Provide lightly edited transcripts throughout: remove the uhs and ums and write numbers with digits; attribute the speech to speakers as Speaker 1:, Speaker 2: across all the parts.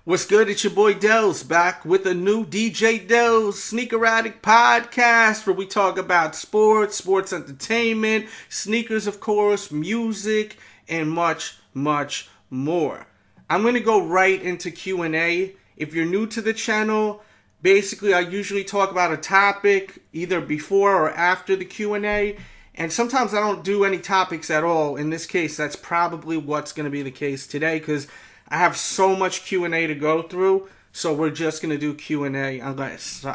Speaker 1: What's good? It's your boy Delz back with a new DJ Delz Sneaker Addict podcast where we talk about sports entertainment, sneakers of course, music, and much, much more. I'm going to go right into Q&A. If you're new to the channel, basically I usually talk about a topic either before or after the Q&A. And sometimes I don't do any topics at all. In this case, that's probably what's going to be the case today because I have so much Q&A to go through, so we're just going to do Q&A unless,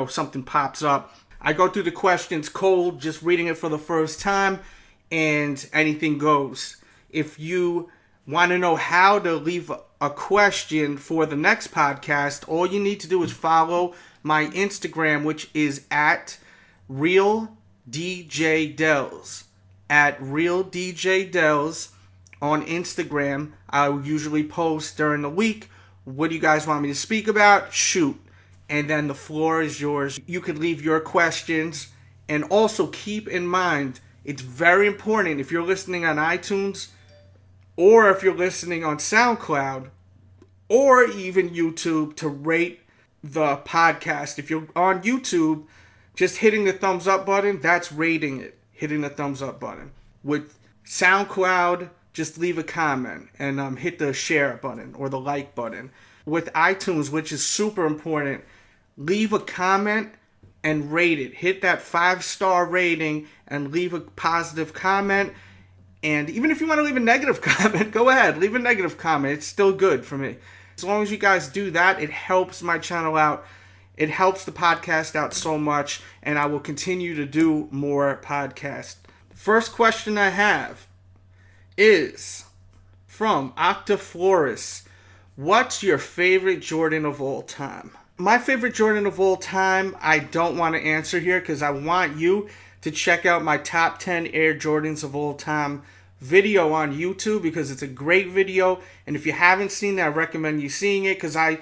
Speaker 1: something pops up. I go through the questions cold, just reading it for the first time, and anything goes. If you want to know how to leave a question for the next podcast, all you need to do is follow my Instagram, which is at RealDJDelz. At RealDJDelz. On Instagram, I usually post during the week, what do you guys want me to speak about? Shoot. And then the floor is yours. You can leave your questions. And also keep in mind, it's very important if you're listening on iTunes, or if you're listening on SoundCloud, or even YouTube, to rate the podcast. If you're on YouTube, just hitting the thumbs up button, that's rating it. Hitting the thumbs up button. With SoundCloud, just leave a comment and hit the share button or the like button. With iTunes, which is super important, leave a comment and rate it. Hit that 5-star rating and leave a positive comment. And even if you want to leave a negative comment, go ahead. Leave a negative comment. It's still good for me. As long as you guys do that, it helps my channel out. It helps the podcast out so much. And I will continue to do more podcasts. First question I have is from Octaflorus. What's your favorite Jordan of all time? My favorite Jordan of all time, I don't want to answer here because I want you to check out my top 10 Air Jordans of all time video on YouTube because it's a great video. And if you haven't seen that, I recommend you seeing it because I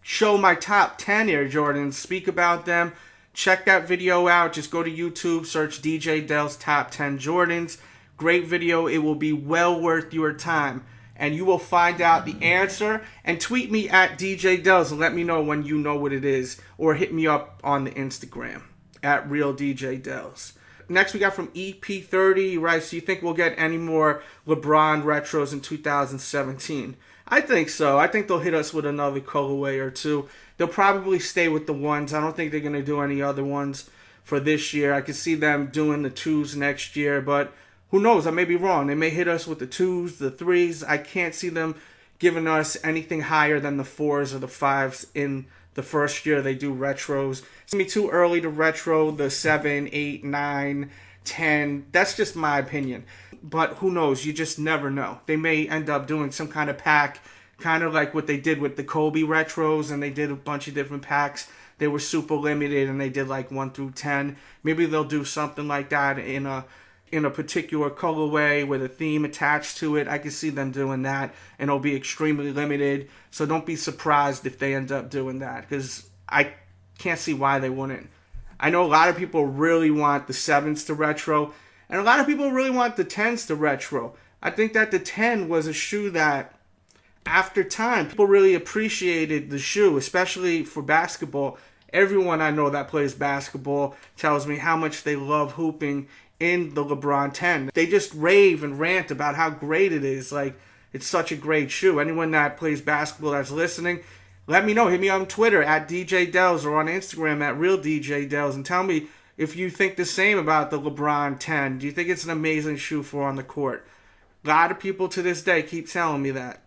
Speaker 1: show my top 10 Air Jordans, speak about them. Check that video out. Just go to YouTube, search DJ Delz Top 10 Jordans. Great video. It will be well worth your time. And you will find out the answer. And tweet me at DJ Delz and let me know when you know what it is. Or hit me up on the Instagram at RealDJDelz. Next we got from EP30. He writes, do you think we'll get any more LeBron retros in 2017? I think so. I think they'll hit us with another colorway or two. They'll probably stay with the ones. I don't think they're going to do any other ones for this year. I could see them doing the 2s next year, but who knows? I may be wrong. They may hit us with the 2s, the 3s. I can't see them giving us anything higher than the 4s or the 5s in the first year they do retros. It's going to be too early to retro the 7, 8, 9, 10. That's just my opinion. But who knows? You just never know. They may end up doing some kind of pack, kind of like what they did with the Kobe retros, and they did a bunch of different packs. They were super limited, and they did like 1 through 10. Maybe they'll do something like that in a particular colorway with a theme attached to it. I can see them doing that, and it'll be extremely limited. So don't be surprised if they end up doing that, because I can't see why they wouldn't. I know a lot of people really want the 7s to retro, and a lot of people really want the 10s to retro. I think that the 10 was a shoe that, after time, people really appreciated the shoe, especially for basketball. Everyone I know that plays basketball tells me how much they love hooping in the LeBron 10. They just rave and rant about how great it is. Like, it's such a great shoe. Anyone that plays basketball that's listening, let me know. Hit me on Twitter at DJ Delz or on Instagram at RealDJDelz and tell me if you think the same about the LeBron 10. Do you think it's an amazing shoe for on the court? A lot of people to this day keep telling me that.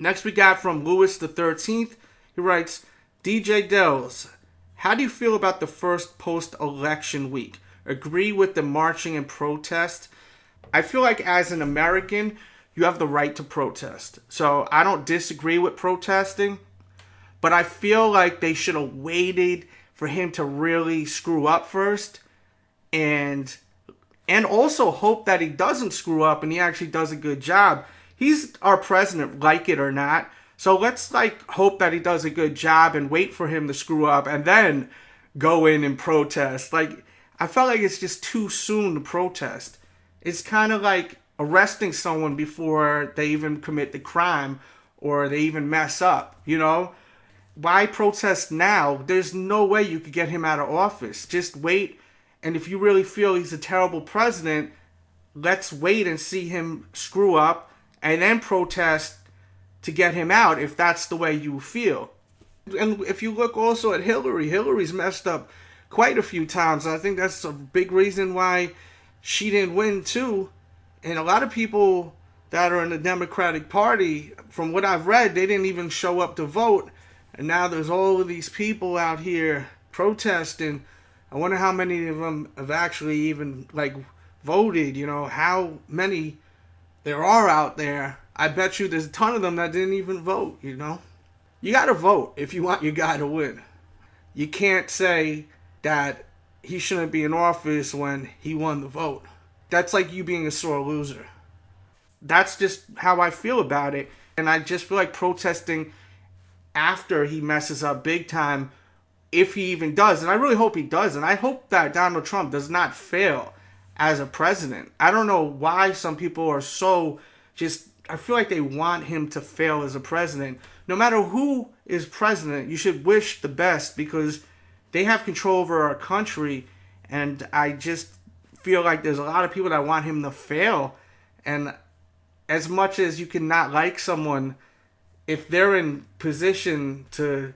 Speaker 1: Next we got from Lewis the 13th. He writes, DJ Delz, how do you feel about the first post-election week? Agree with the marching and protest? I feel like as an American, you have the right to protest. So I don't disagree with protesting, but I feel like they should have waited for him to really screw up first and also hope that he doesn't screw up and he actually does a good job. He's our president, like it or not. So let's hope that he does a good job and wait for him to screw up and then go in and protest. I felt like it's just too soon to protest. It's kind of like arresting someone before they even commit the crime or they even mess up, you know? Why protest now? There's no way you could get him out of office. Just wait, and if you really feel he's a terrible president, let's wait and see him screw up and then protest to get him out if that's the way you feel. And if you look also at Hillary's messed up quite a few times. I think that's a big reason why she didn't win too. And a lot of people that are in the Democratic Party, from what I've read, they didn't even show up to vote. And now there's all of these people out here protesting. I wonder how many of them have actually even voted, how many there are out there. I bet you there's a ton of them that didn't even vote, You gotta vote if you want your guy to win. You can't say that he shouldn't be in office when he won the vote. That's like you being a sore loser. That's just how I feel about it. And I just feel like protesting after he messes up big time, if he even does. And I really hope he does. And I hope that Donald Trump does not fail as a president. I don't know why some people are so I feel like they want him to fail as a president. No matter who is president, you should wish the best because they have control over our country. And I just feel like there's a lot of people that want him to fail. And as much as you cannot like someone, if they're in position to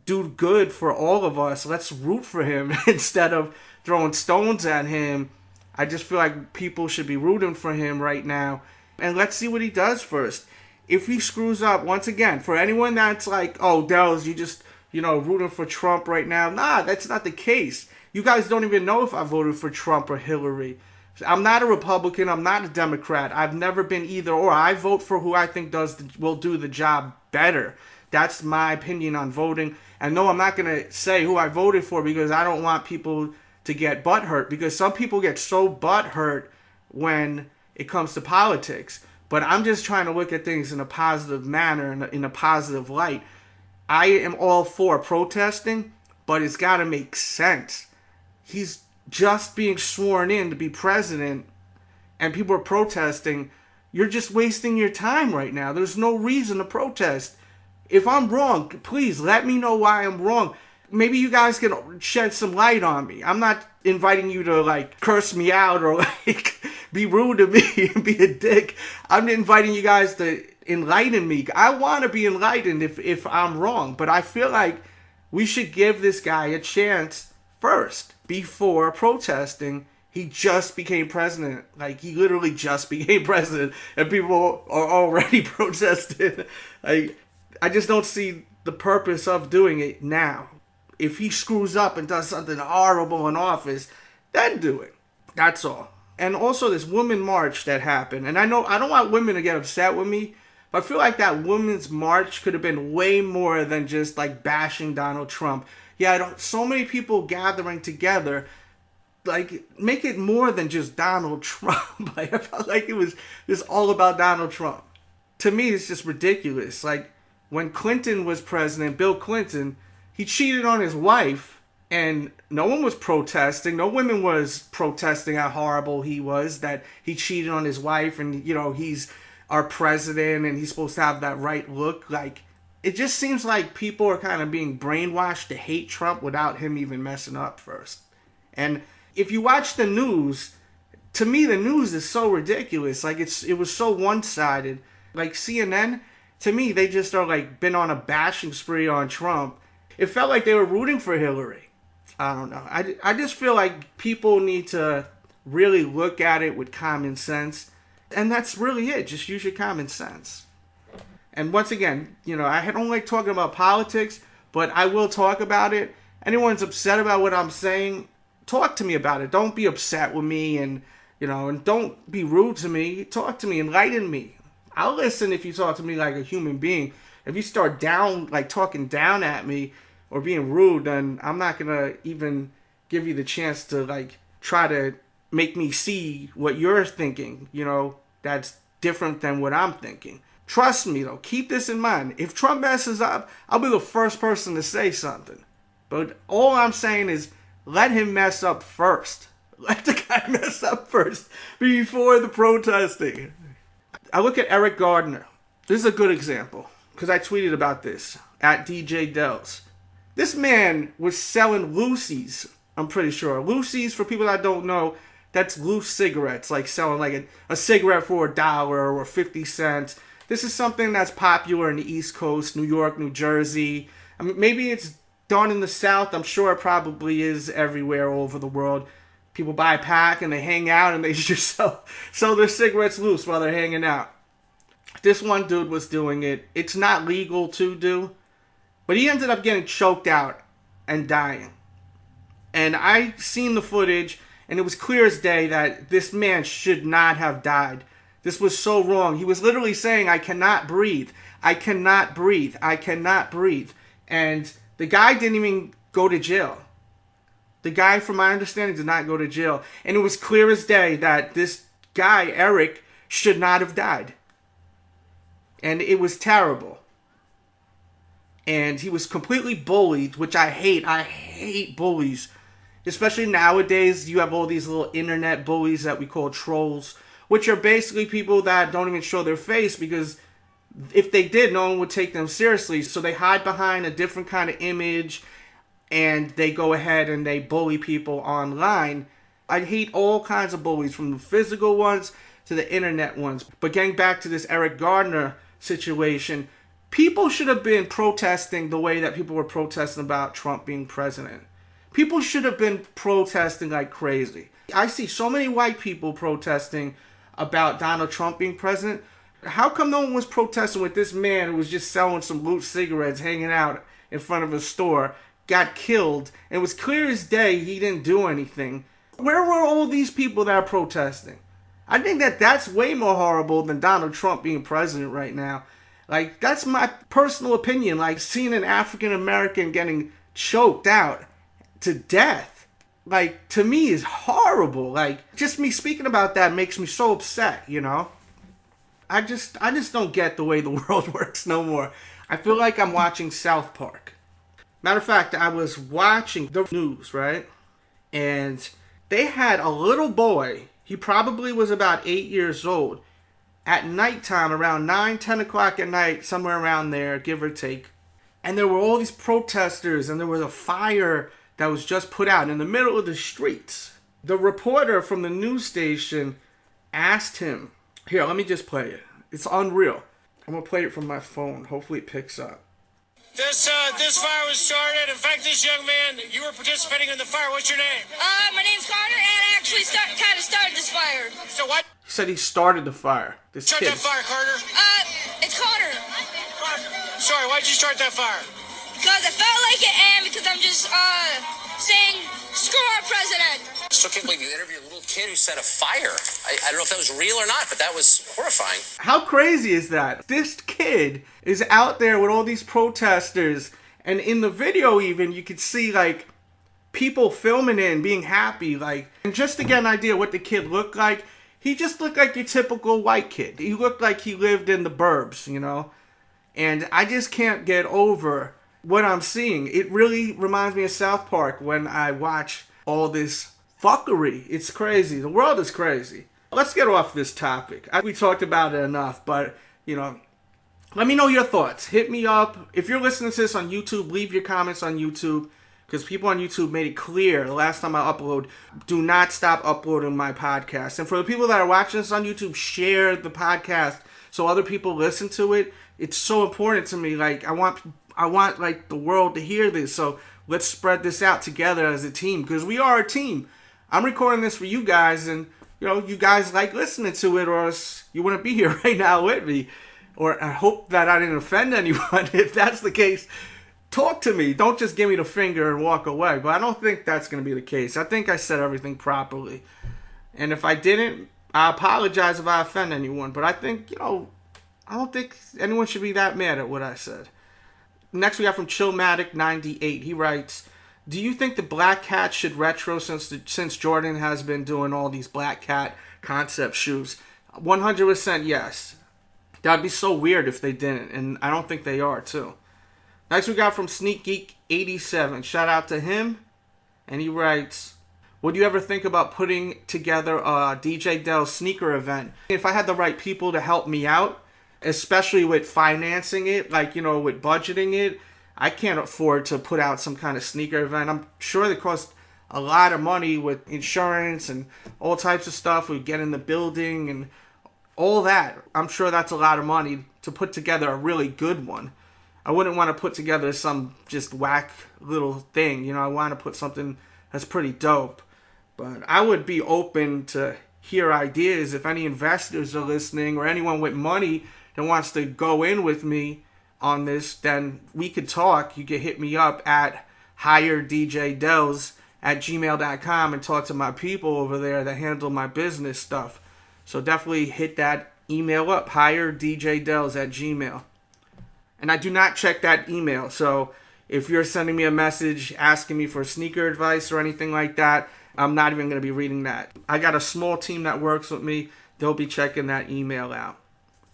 Speaker 1: do good for all of us, let's root for him instead of throwing stones at him. I just feel like people should be rooting for him right now. And let's see what he does first. If he screws up, once again, for anyone that's like, oh, Delz, you just, rooting for Trump right now. Nah, that's not the case. You guys don't even know if I voted for Trump or Hillary. I'm not a Republican. I'm not a Democrat. I've never been either or. I vote for who I think will do the job better. That's my opinion on voting. And no, I'm not going to say who I voted for because I don't want people to get butthurt, because some people get so butthurt when it comes to politics. But I'm just trying to look at things in a positive manner, in a positive light. I am all for protesting, but it's got to make sense. He's just being sworn in to be president, and people are protesting. You're just wasting your time right now. There's no reason to protest. If I'm wrong, please let me know why I'm wrong. Maybe you guys can shed some light on me. I'm not inviting you to curse me out or be rude to me and be a dick. I'm inviting you guys to enlighten me. I want to be enlightened if I'm wrong, but I feel like we should give this guy a chance first before protesting. He just became president. He literally just became president, and people are already protesting. I just don't see the purpose of doing it now. If he screws up and does something horrible in office, then do it. That's all. And also this women march that happened. And I know I don't want women to get upset with me, but I feel like that women's march could have been way more than just bashing Donald Trump. Yeah, so many people gathering together. Make it more than just Donald Trump. I felt like it was just all about Donald Trump. To me, it's just ridiculous. When Clinton was president, Bill Clinton, he cheated on his wife, and no one was protesting. No women was protesting how horrible he was, that he cheated on his wife, and, he's our president, and he's supposed to have that right look. It just seems like people are kind of being brainwashed to hate Trump without him even messing up first. And if you watch the news, to me, the news is so ridiculous. It was so one-sided. CNN, to me, they just are been on a bashing spree on Trump. It felt like they were rooting for Hillary. I don't know. I just feel like people need to really look at it with common sense. And that's really it. Just use your common sense. And once again, I don't like talking about politics, but I will talk about it. Anyone's upset about what I'm saying, talk to me about it. Don't be upset with me and don't be rude to me. Talk to me, enlighten me. I'll listen if you talk to me like a human being. If you start talking down at me or being rude, then I'm not going to even give you the chance to try to make me see what you're thinking, that's different than what I'm thinking. Trust me though, keep this in mind. If Trump messes up, I'll be the first person to say something. But all I'm saying is let him mess up first. Let the guy mess up first before the protesting. I look at Eric Gardner. This is a good example. because I tweeted about this, at DJ Delz. This man was selling loosies, I'm pretty sure. Loosies, for people that don't know, that's loose cigarettes, like selling like a cigarette for $1 or 50 cents. This is something that's popular in the East Coast, New York, New Jersey. I mean, maybe it's done in the South. I'm sure it probably is everywhere all over the world. People buy a pack and they hang out and they just sell their cigarettes loose while they're hanging out. This one dude was doing it. It's not legal to do, but he ended up getting choked out and dying. And I seen the footage, and it was clear as day that this man should not have died. This was so wrong. He was literally saying, I cannot breathe. I cannot breathe. I cannot breathe. And the guy didn't even go to jail. The guy, from my understanding, did not go to jail. And it was clear as day that this guy, Eric, should not have died. And it was terrible. And he was completely bullied, which I hate. I hate bullies. Especially nowadays, you have all these little internet bullies that we call trolls, which are basically people that don't even show their face, because if they did, no one would take them seriously. So they hide behind a different kind of image, and they go ahead and they bully people online. I hate all kinds of bullies, from the physical ones to the internet ones. But getting back to this Eric Gardner situation, people should have been protesting the way that people were protesting about Trump being president. People should have been protesting like crazy. I see so many white people protesting about Donald Trump being president. How come no one was protesting with this man who was just selling some loose cigarettes, hanging out in front of a store, got killed, and it was clear as day he didn't do anything? Where were all these people that are protesting? I think that's way more horrible than Donald Trump being president right now. Like, that's my personal opinion. Like, seeing an African American getting choked out to death, like, to me is horrible. Like, just me speaking about that makes me so upset, you know? I just don't get the way the world works no more. I feel like I'm watching South Park. Matter of fact, I was watching the news, right? And they had a little boy, he probably was about 8 years old, at nighttime, around 9, 10 o'clock at night, somewhere around there, give or take. And there were all these protesters, and there was a fire that was just put out in the middle of the streets. The reporter from the news station asked him, here, let me just play it. It's unreal. I'm going to play it from my phone. Hopefully it picks up.
Speaker 2: This fire was started. In fact, this young man, you were participating in the fire. What's your name?
Speaker 3: My name's Connor, and I actually kind of started this fire.
Speaker 2: So what?
Speaker 1: He said he started the fire.
Speaker 2: Start that fire, Carter.
Speaker 3: It's Connor.
Speaker 2: Sorry, why'd you start that fire?
Speaker 3: Because I felt like it, and because I'm just, saying, screw our president.
Speaker 4: I still can't believe you interviewed a little kid who set a fire. I don't know if that was real or not, but that was horrifying.
Speaker 1: How crazy is that? This kid is out there with all these protesters, and in the video even, you could see, like, people filming it and being happy, like, and just to get an idea what the kid looked like, he just looked like your typical white kid. He looked like he lived in the burbs, you know? And I just can't get over what I'm seeing. It really reminds me of South Park when I watch all this fuckery. It's crazy. The world is crazy. Let's get off this topic. We talked about it enough, but, you know, let me know your thoughts. Hit me up. If you're listening to this on YouTube, leave your comments on YouTube, because people on YouTube made it clear the last time I upload, do not stop uploading my podcast. And for the people that are watching this on YouTube, share the podcast so other people listen to it. It's so important to me. Like, I want like the world to hear this. So let's spread this out together as a team, because we are a team. I'm recording this for you guys, and you know, you guys like listening to it, or else you wouldn't be here right now with me. Or I hope that I didn't offend anyone. If that's the case, talk to me. Don't just give me the finger and walk away. But I don't think that's going to be the case. I think I said everything properly. And if I didn't, I apologize if I offend anyone. But I think, you know, I don't think anyone should be that mad at what I said. Next we got from Chillmatic98. He writes, do you think the Black Cat should retro since Jordan has been doing all these Black Cat concept shoes? 100% yes. That'd be so weird if they didn't, and I don't think they are too. Next we got from SneakGeek87. Shout out to him. And he writes, would you ever think about putting together a DJ Delz sneaker event? If I had the right people to help me out, especially with financing it, like, you know, with budgeting it. I can't afford to put out some kind of sneaker event. I'm sure they cost a lot of money with insurance and all types of stuff. We get in the building and all that. I'm sure that's a lot of money to put together a really good one. I wouldn't want to put together some just whack little thing. You know, I want to put something that's pretty dope. But I would be open to hear ideas if any investors are listening or anyone with money that wants to go in with me on this, then we could talk. You could hit me up at hiredjdelz@gmail.com and talk to my people over there that handle my business stuff. So definitely hit that email up, hiredjdelz@gmail. And I do not check that email. So if you're sending me a message asking me for sneaker advice or anything like that, I'm not even going to be reading that. I got a small team that works with me. They'll be checking that email out.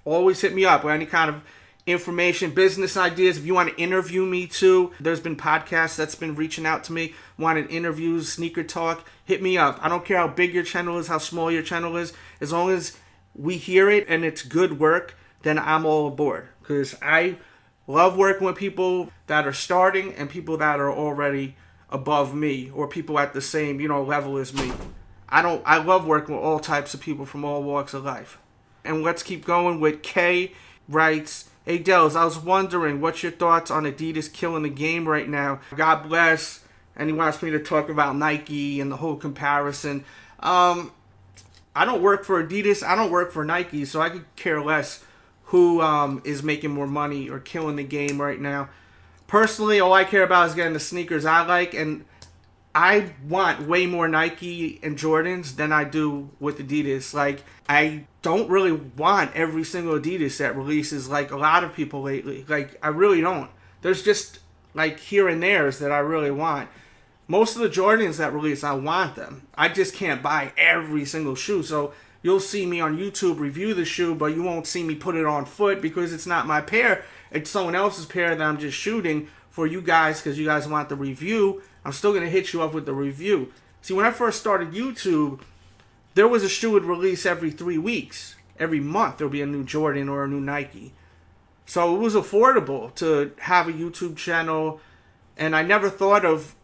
Speaker 1: Always hit me up with any kind of information, business ideas. If you want to interview me too, there's been podcasts that's been reaching out to me, wanting interviews, sneaker talk, hit me up. I don't care how big your channel is, how small your channel is. As long as we hear it and it's good work, then I'm all aboard. Because I love working with people that are starting and people that are already above me or people at the same, you know, level as me. I love working with all types of people from all walks of life. And let's keep going with Kay writes, "Hey Delz, I was wondering what's your thoughts on Adidas killing the game right now? God bless." And he wants me to talk about Nike and the whole comparison. I don't work for Adidas. I don't work for Nike, so I could care less who is making more money or killing the game right now. Personally, all I care about is getting the sneakers I like, and I want way more Nike and Jordans than I do with Adidas. Like, I don't really want every single Adidas that releases like a lot of people lately. Like, I really don't. There's just like here and there's that I really want. Most of the Jordans that release, I want them. I just can't buy every single shoe. So you'll see me on YouTube review the shoe, but you won't see me put it on foot because it's not my pair. It's someone else's pair that I'm just shooting for you guys because you guys want the review. I'm still going to hit you up with the review. See, when I first started YouTube, there was a shoe would release every 3 weeks. Every month there would be a new Jordan or a new Nike. So it was affordable to have a YouTube channel, and I never thought of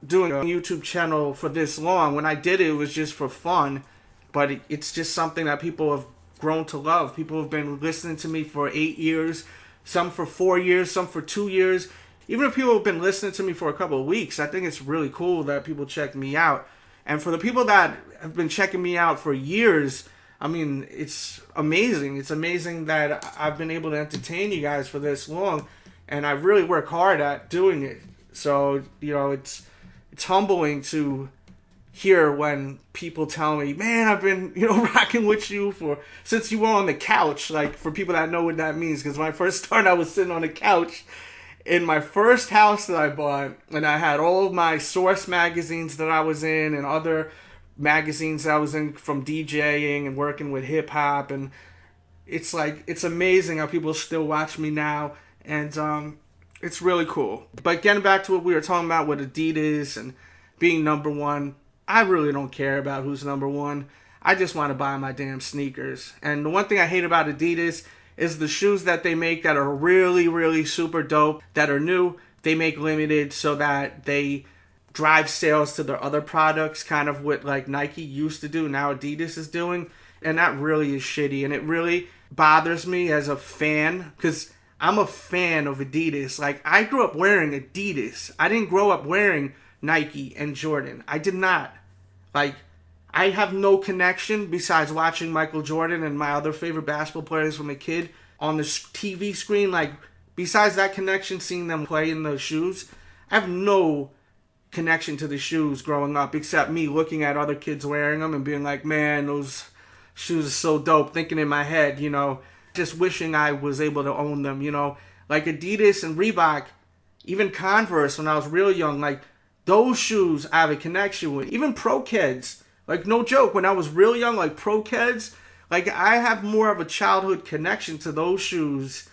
Speaker 1: doing a YouTube channel for this long. When I did it, it was just for fun, but it's just something that people have grown to love. People have been listening to me for 8 years, some for 4 years, some for 2 years. Even if people have been listening to me for a couple of weeks, I think it's really cool that people check me out. And for the people that have been checking me out for years, I mean, it's amazing. It's amazing that I've been able to entertain you guys for this long, and I really work hard at doing it. So, you know, it's humbling to hear when people tell me, "Man, I've been, you know, rocking with you since you were on the couch." Like, for people that know what that means, because when I first started, I was sitting on the couch in my first house that I bought, and I had all of my Source magazines that I was in and other magazines that I was in from DJing and working with hip hop, and it's like, it's amazing how people still watch me now, and it's really cool. But getting back to what we were talking about with Adidas and being number one, I really don't care about who's number one. I just want to buy my damn sneakers. And the one thing I hate about Adidas is the shoes that they make that are really, really super dope, that are new. They make limited so that they drive sales to their other products, kind of what like Nike used to do, now Adidas is doing. And that really is shitty. And it really bothers me as a fan, because I'm a fan of Adidas. Like, I grew up wearing Adidas. I didn't grow up wearing Nike and Jordan. I did not. Like, I have no connection besides watching Michael Jordan and my other favorite basketball players from a kid on the TV screen. Like, besides that connection, seeing them play in those shoes, I have no connection to the shoes growing up except me looking at other kids wearing them and being like, "Man, those shoes are so dope," thinking in my head, you know, just wishing I was able to own them, you know. Like Adidas and Reebok, even Converse when I was real young, like, those shoes I have a connection with. Even Pro Kids. Like, no joke, when I was real young, like Pro Kids, like, I have more of a childhood connection to those shoes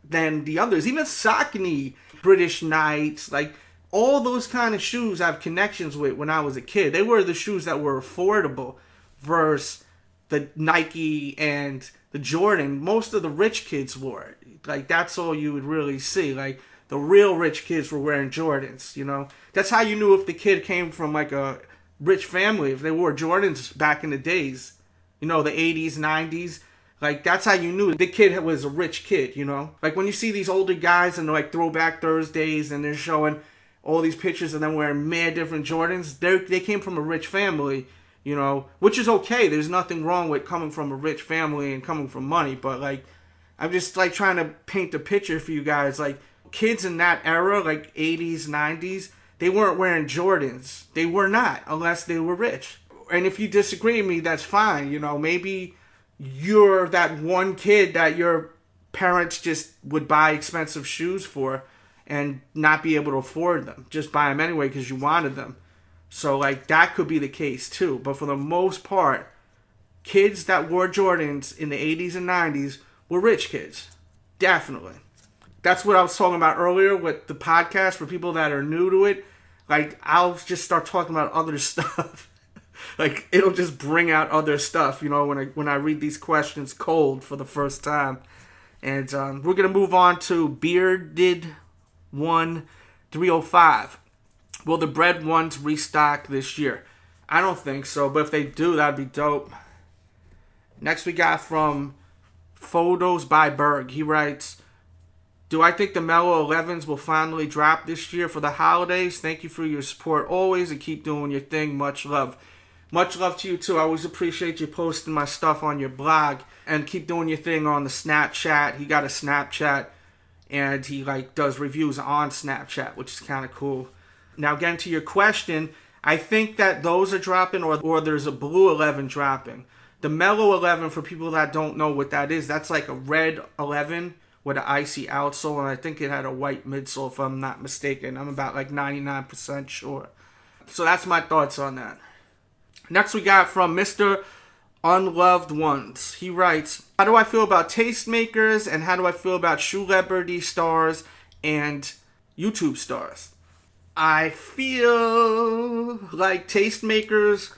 Speaker 1: than the others. Even Saucony, British Knights, like, all those kind of shoes I have connections with when I was a kid. They were the shoes that were affordable versus the Nike and the Jordan, most of the rich kids wore it. Like, that's all you would really see. Like, the real rich kids were wearing Jordans, you know. That's how you knew if the kid came from, like, a rich family, if they wore Jordans back in the days. You know, the 80s, 90s. Like, that's how you knew the kid was a rich kid, you know. Like, when you see these older guys and they're, like, Throwback Thursdays and they're showing all these pictures of them wearing mad different Jordans, they came from a rich family, you know, which is okay. There's nothing wrong with coming from a rich family and coming from money, but, like, I'm just, like, trying to paint a picture for you guys. Like, kids in that era, like 80s, 90s, they weren't wearing Jordans. They were not, unless they were rich. And if you disagree with me, that's fine, you know. Maybe you're that one kid that your parents just would buy expensive shoes for and not be able to afford them. Just buy them anyway because you wanted them. So, like, that could be the case, too. But for the most part, kids that wore Jordans in the 80s and 90s were rich kids. Definitely. That's what I was talking about earlier with the podcast for people that are new to it. Like, I'll just start talking about other stuff. Like, it'll just bring out other stuff, you know, when I read these questions cold for the first time. And we're going to move on to Bearded 1305. Will the bread ones restock this year? I don't think so, but if they do, that'd be dope. Next we got from Photos by Berg. He writes, do I think the Mellow 11s will finally drop this year for the holidays? Thank you for your support always and keep doing your thing. Much love. Much love to you too. I always appreciate you posting my stuff on your blog and keep doing your thing on the Snapchat. He got a Snapchat and he like does reviews on Snapchat, which is kind of cool. Now getting to your question, I think that those are dropping or there's a blue 11 dropping. The Mellow 11, for people that don't know what that is, that's like a red 11 with an icy outsole, and I think it had a white midsole if I'm not mistaken. I'm about like 99% sure. So that's my thoughts on that. Next we got from Mr. Unloved Ones. He writes, how do I feel about tastemakers and how do I feel about celebrity stars and YouTube stars? I feel like tastemakers,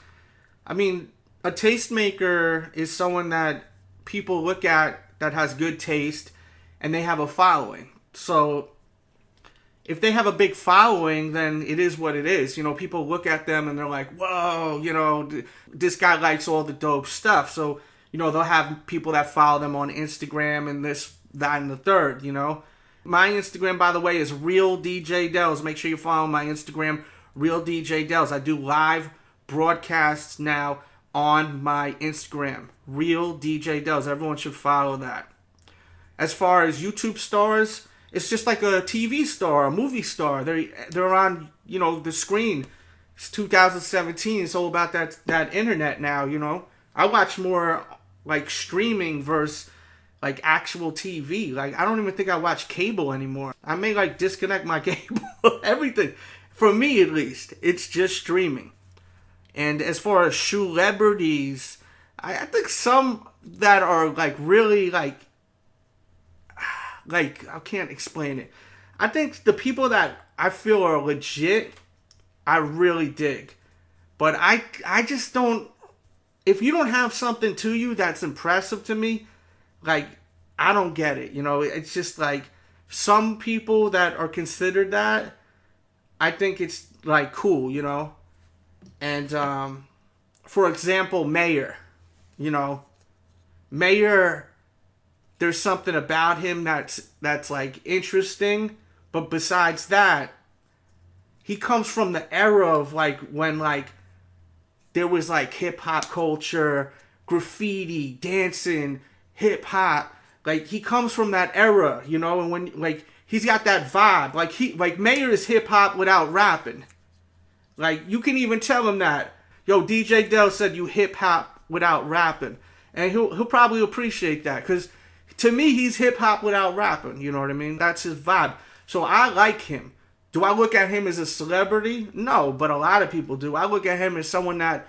Speaker 1: I mean, a tastemaker is someone that people look at that has good taste and they have a following. So if they have a big following, then it is what it is. You know, people look at them and they're like, whoa, you know, this guy likes all the dope stuff. So, you know, they'll have people that follow them on Instagram and this, that, and the third, you know. My Instagram, by the way, is Real DJ Delz. Make sure you follow my Instagram, Real DJ Delz. I do live broadcasts now on my Instagram, Real DJ Delz. Everyone should follow that. As far as YouTube stars, it's just like a TV star, a movie star. They're on, you know, the screen. It's 2017. It's all about that internet now, you know. I watch more like streaming versus like actual TV. Like, I don't even think I watch cable anymore. I may like disconnect my cable, everything. For me, at least, it's just streaming. And as far as celebrities, I think some that are like really like I can't explain it. I think the people that I feel are legit, I really dig. But I just don't, if you don't have something to you that's impressive to me, like, I don't get it. You know, it's just like some people that are considered that, I think it's like cool, you know. And for example, Mayor, you know, Mayor, there's something about him that's like interesting, but besides that, he comes from the era of like when like there was like hip hop culture, graffiti, dancing, hip hop. Like, he comes from that era, you know, and when like he's got that vibe. Like Mayor is hip hop without rapping. Like, you can even tell him that, yo, DJ Delz said you hip hop without rapping, and he'll probably appreciate that, because to me he's hip hop without rapping. You know what I mean? That's his vibe. So I like him. Do I look at him as a celebrity? No, but a lot of people do. I look at him as someone that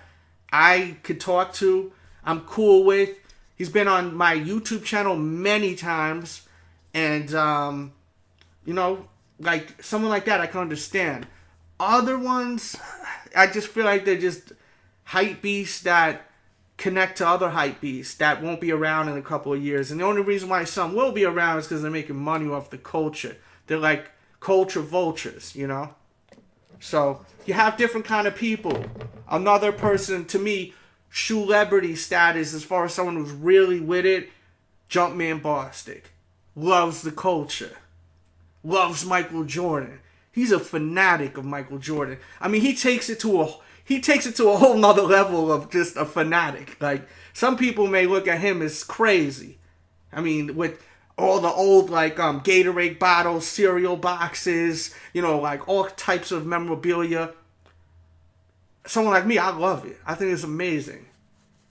Speaker 1: I could talk to, I'm cool with. He's been on my YouTube channel many times, and you know, like someone like that I can understand. Other ones, I just feel like they're just hype beasts that connect to other hype beasts that won't be around in a couple of years. And the only reason why some will be around is because they're making money off the culture. They're like culture vultures, you know? So you have different kind of people. Another person, to me, celebrity status as far as someone who's really with it, Jumpman Bostic. Loves the culture. Loves Michael Jordan. He's a fanatic of Michael Jordan. I mean, he takes it to a whole nother level of just a fanatic. Like, some people may look at him as crazy. I mean, with all the old, like, Gatorade bottles, cereal boxes, you know, like, all types of memorabilia. Someone like me, I love it. I think it's amazing.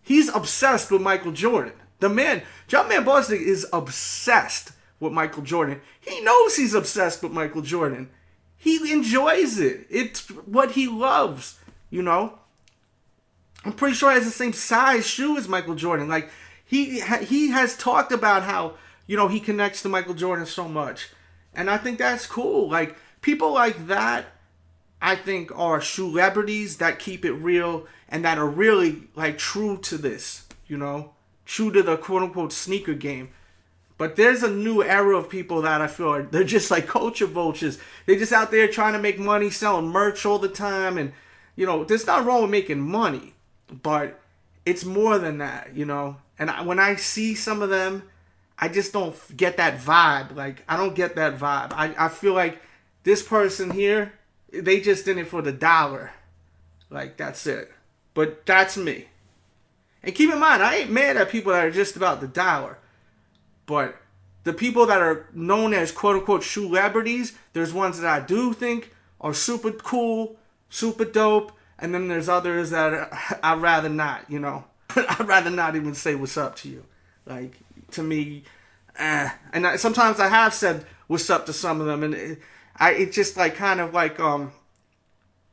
Speaker 1: He's obsessed with Michael Jordan. The man, Jumpman Bostic, is obsessed with Michael Jordan. He knows he's obsessed with Michael Jordan. He enjoys it. It's what he loves, you know. I'm pretty sure he has the same size shoe as Michael Jordan. Like, he has talked about how, you know, he connects to Michael Jordan so much. And I think that's cool. Like, people like that, I think, are celebrities that keep it real and that are really, like, true to this, you know. True to the quote-unquote sneaker game. But there's a new era of people that I feel they're just like culture vultures. They're just out there trying to make money, selling merch all the time. And, you know, there's nothing wrong with making money. But it's more than that, you know. And when I see some of them, I just don't get that vibe. Like, I don't get that vibe. I feel like this person here, they just in it for the dollar. Like, that's it. But that's me. And keep in mind, I ain't mad at people that are just about the dollar. But the people that are known as quote-unquote celebrities, there's ones that I do think are super cool, super dope, and then there's others that I'd rather not, you know. I'd rather not even say what's up to you. Like, to me, And sometimes I have said what's up to some of them, and it just like kind of like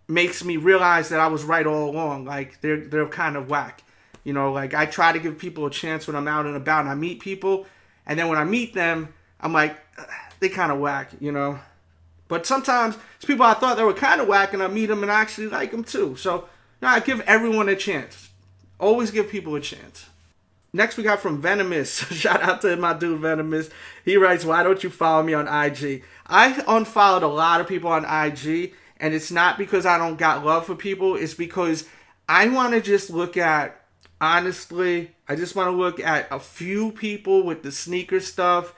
Speaker 1: makes me realize that I was right all along. Like, they're kind of whack. You know, like, I try to give people a chance when I'm out and about and I meet people. And then when I meet them, I'm like, they kind of whack, you know. But sometimes it's people I thought they were kind of whack and I meet them and I actually like them too. So, no, I give everyone a chance. Always give people a chance. Next we got from Venomous. Shout out to my dude Venomous. He writes, why don't you follow me on IG? I unfollowed a lot of people on IG, and it's not because I don't got love for people. It's because I want to just look at, honestly, I just want to look at a few people with the sneaker stuff,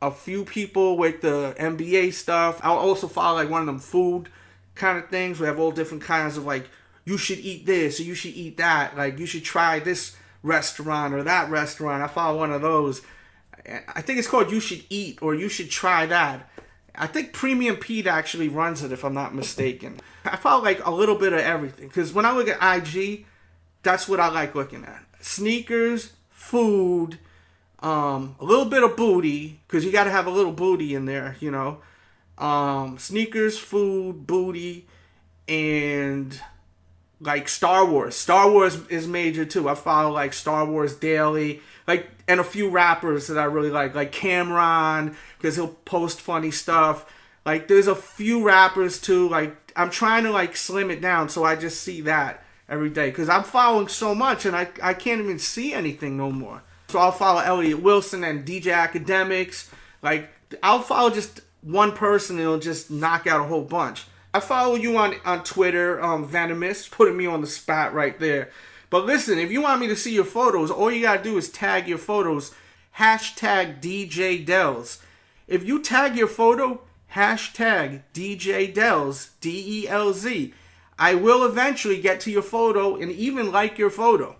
Speaker 1: a few people with the NBA stuff. I'll also follow like one of them food kind of things. We have all different kinds of like, you should eat this or you should eat that. Like, you should try this restaurant or that restaurant. I follow one of those. I think it's called You Should Eat or You Should Try That. I think Premium Pete actually runs it, if I'm not mistaken. I follow like a little bit of everything, because when I look at IG, that's what I like looking at. Sneakers, food, a little bit of booty, because you got to have a little booty in there, you know. Sneakers, food, booty, and like Star Wars. Star Wars is major too. I follow like Star Wars Daily, like, and a few rappers that I really like Cameron, because he'll post funny stuff. Like, there's a few rappers too. Like, I'm trying to like slim it down, so I just see that every day, because I'm following so much and I can't even see anything no more. So I'll follow Elliot Wilson and DJ Academics. Like, I'll follow just one person and it'll just knock out a whole bunch. I follow you on Twitter, Venomous, putting me on the spot right there. But listen, if you want me to see your photos, all you gotta do is tag your photos, hashtag DJ Delz. If you tag your photo, hashtag DJ Delz, D-E-L-Z, I will eventually get to your photo and even like your photo.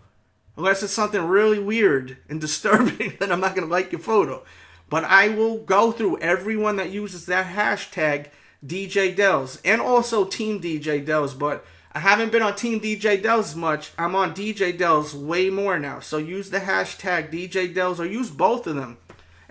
Speaker 1: Unless it's something really weird and disturbing, then I'm not gonna like your photo. But I will go through everyone that uses that hashtag DJ Delz, and also Team DJ Delz, but I haven't been on Team DJ Delz much. I'm on DJ Delz way more now. So use the hashtag DJ Delz or use both of them,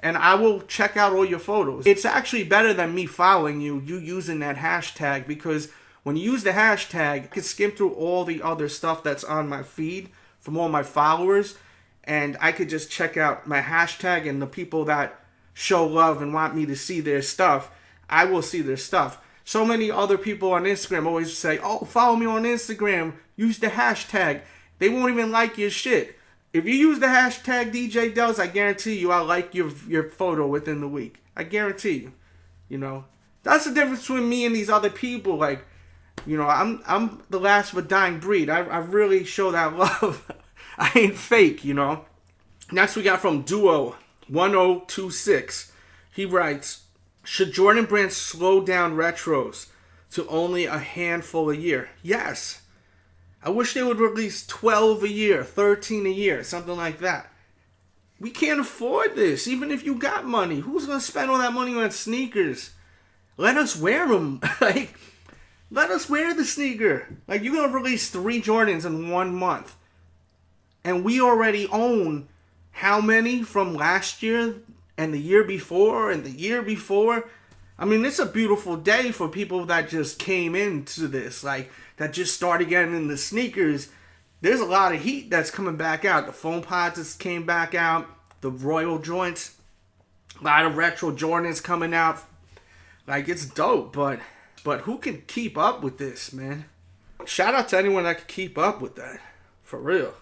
Speaker 1: and I will check out all your photos. It's actually better than me following you using that hashtag, because when you use the hashtag, I can skim through all the other stuff that's on my feed from all my followers, and I could just check out my hashtag, and the people that show love and want me to see their stuff, I will see their stuff. So many other people on Instagram always say, oh, follow me on Instagram, use the hashtag. They won't even like your shit. If you use the hashtag DJ Delz, I guarantee you I'll like your photo within the week. I guarantee you. You know, that's the difference between me and these other people. Like, you know, I'm the last of a dying breed. I really show that love. I ain't fake, you know. Next we got from Duo 1026. He writes, should Jordan Brand slow down retros to only a handful a year? Yes. I wish they would release 12 a year, 13 a year, something like that. We can't afford this, even if you got money. Who's going to spend all that money on sneakers? Let us wear them. Like, let us wear the sneaker. Like, you're going to release 3 Jordans in 1 month. And we already own how many from last year and the year before and the year before? I mean, it's a beautiful day for people that just came into this, like, that just started getting into sneakers. There's a lot of heat that's coming back out. The foam pods just came back out. The Royal joints. A lot of retro Jordans coming out. Like, it's dope, but who can keep up with this, man? Shout out to anyone that can keep up with that. For real.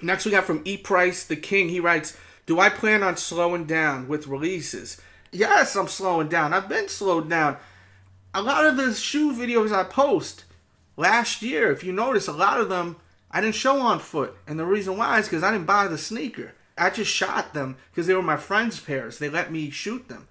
Speaker 1: Next we got from E. Price, the King. He writes, do I plan on slowing down with releases? Yes, I'm slowing down. I've been slowed down. A lot of the shoe videos I post last year, if you notice, a lot of them I didn't show on foot. And the reason why is because I didn't buy the sneaker. I just shot them because they were my friends' pairs. They let me shoot them.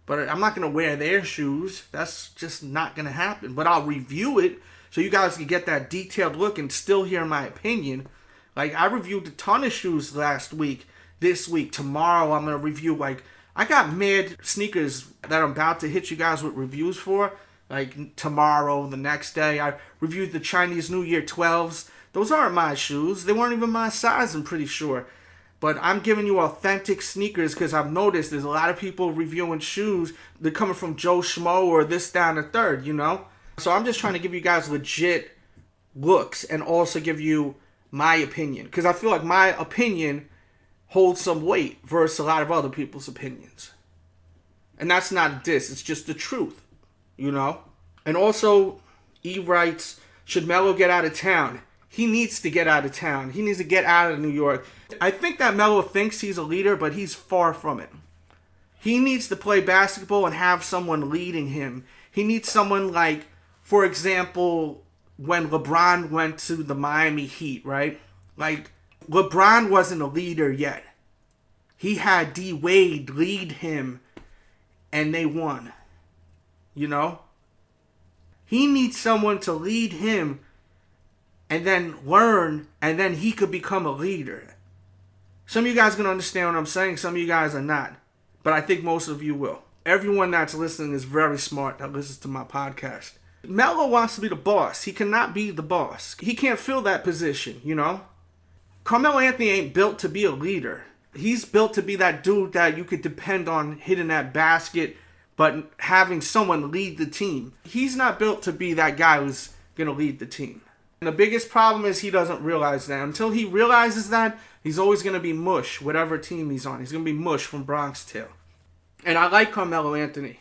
Speaker 1: But I'm not going to wear their shoes. That's just not going to happen. But I'll review it so you guys can get that detailed look and still hear my opinion. Like, I reviewed a ton of shoes last week. This week, tomorrow, I'm going to review, like, I got mad sneakers that I'm about to hit you guys with reviews for. Like, tomorrow, the next day, I reviewed the Chinese New Year 12s. Those aren't my shoes. They weren't even my size, I'm pretty sure. But I'm giving you authentic sneakers because I've noticed there's a lot of people reviewing shoes. They're coming from Joe Schmo or this, down, the third, you know? So I'm just trying to give you guys legit looks and also give you my opinion. Because I feel like my opinion holds some weight versus a lot of other people's opinions. And that's not a diss. It's just the truth, you know? And also, E writes, should Melo get out of town? He needs to get out of town. He needs to get out of New York. I think that Melo thinks he's a leader, but he's far from it. He needs to play basketball and have someone leading him. He needs someone like, for example, when LeBron went to the Miami Heat, right? Like, LeBron wasn't a leader yet. He had D. Wade lead him, and they won. You know? He needs someone to lead him and then learn, and then he could become a leader. Some of you guys are going to understand what I'm saying. Some of you guys are not. But I think most of you will. Everyone that's listening is very smart that listens to my podcast. Melo wants to be the boss. He cannot be the boss. He can't fill that position, you know? Carmelo Anthony ain't built to be a leader. He's built to be that dude that you could depend on hitting that basket, but having someone lead the team. He's not built to be that guy who's going to lead the team. And the biggest problem is he doesn't realize that. Until he realizes that, he's always going to be mush, whatever team he's on. He's going to be mush from Bronx Tale. And I like Carmelo Anthony.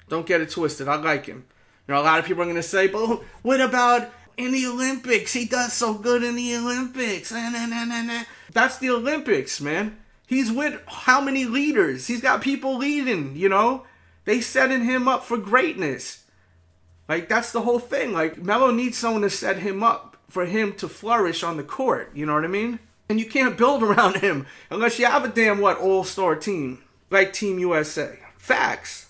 Speaker 1: Don't get it twisted. I like him. You know, a lot of people are going to say, but what about in the Olympics? He does so good in the Olympics. That's the Olympics, man. He's with how many leaders? He's got people leading, you know? They setting him up for greatness. Like, that's the whole thing. Like, Melo needs someone to set him up for him to flourish on the court. You know what I mean? And you can't build around him unless you have a damn, all-star team. Like Team USA. Facts.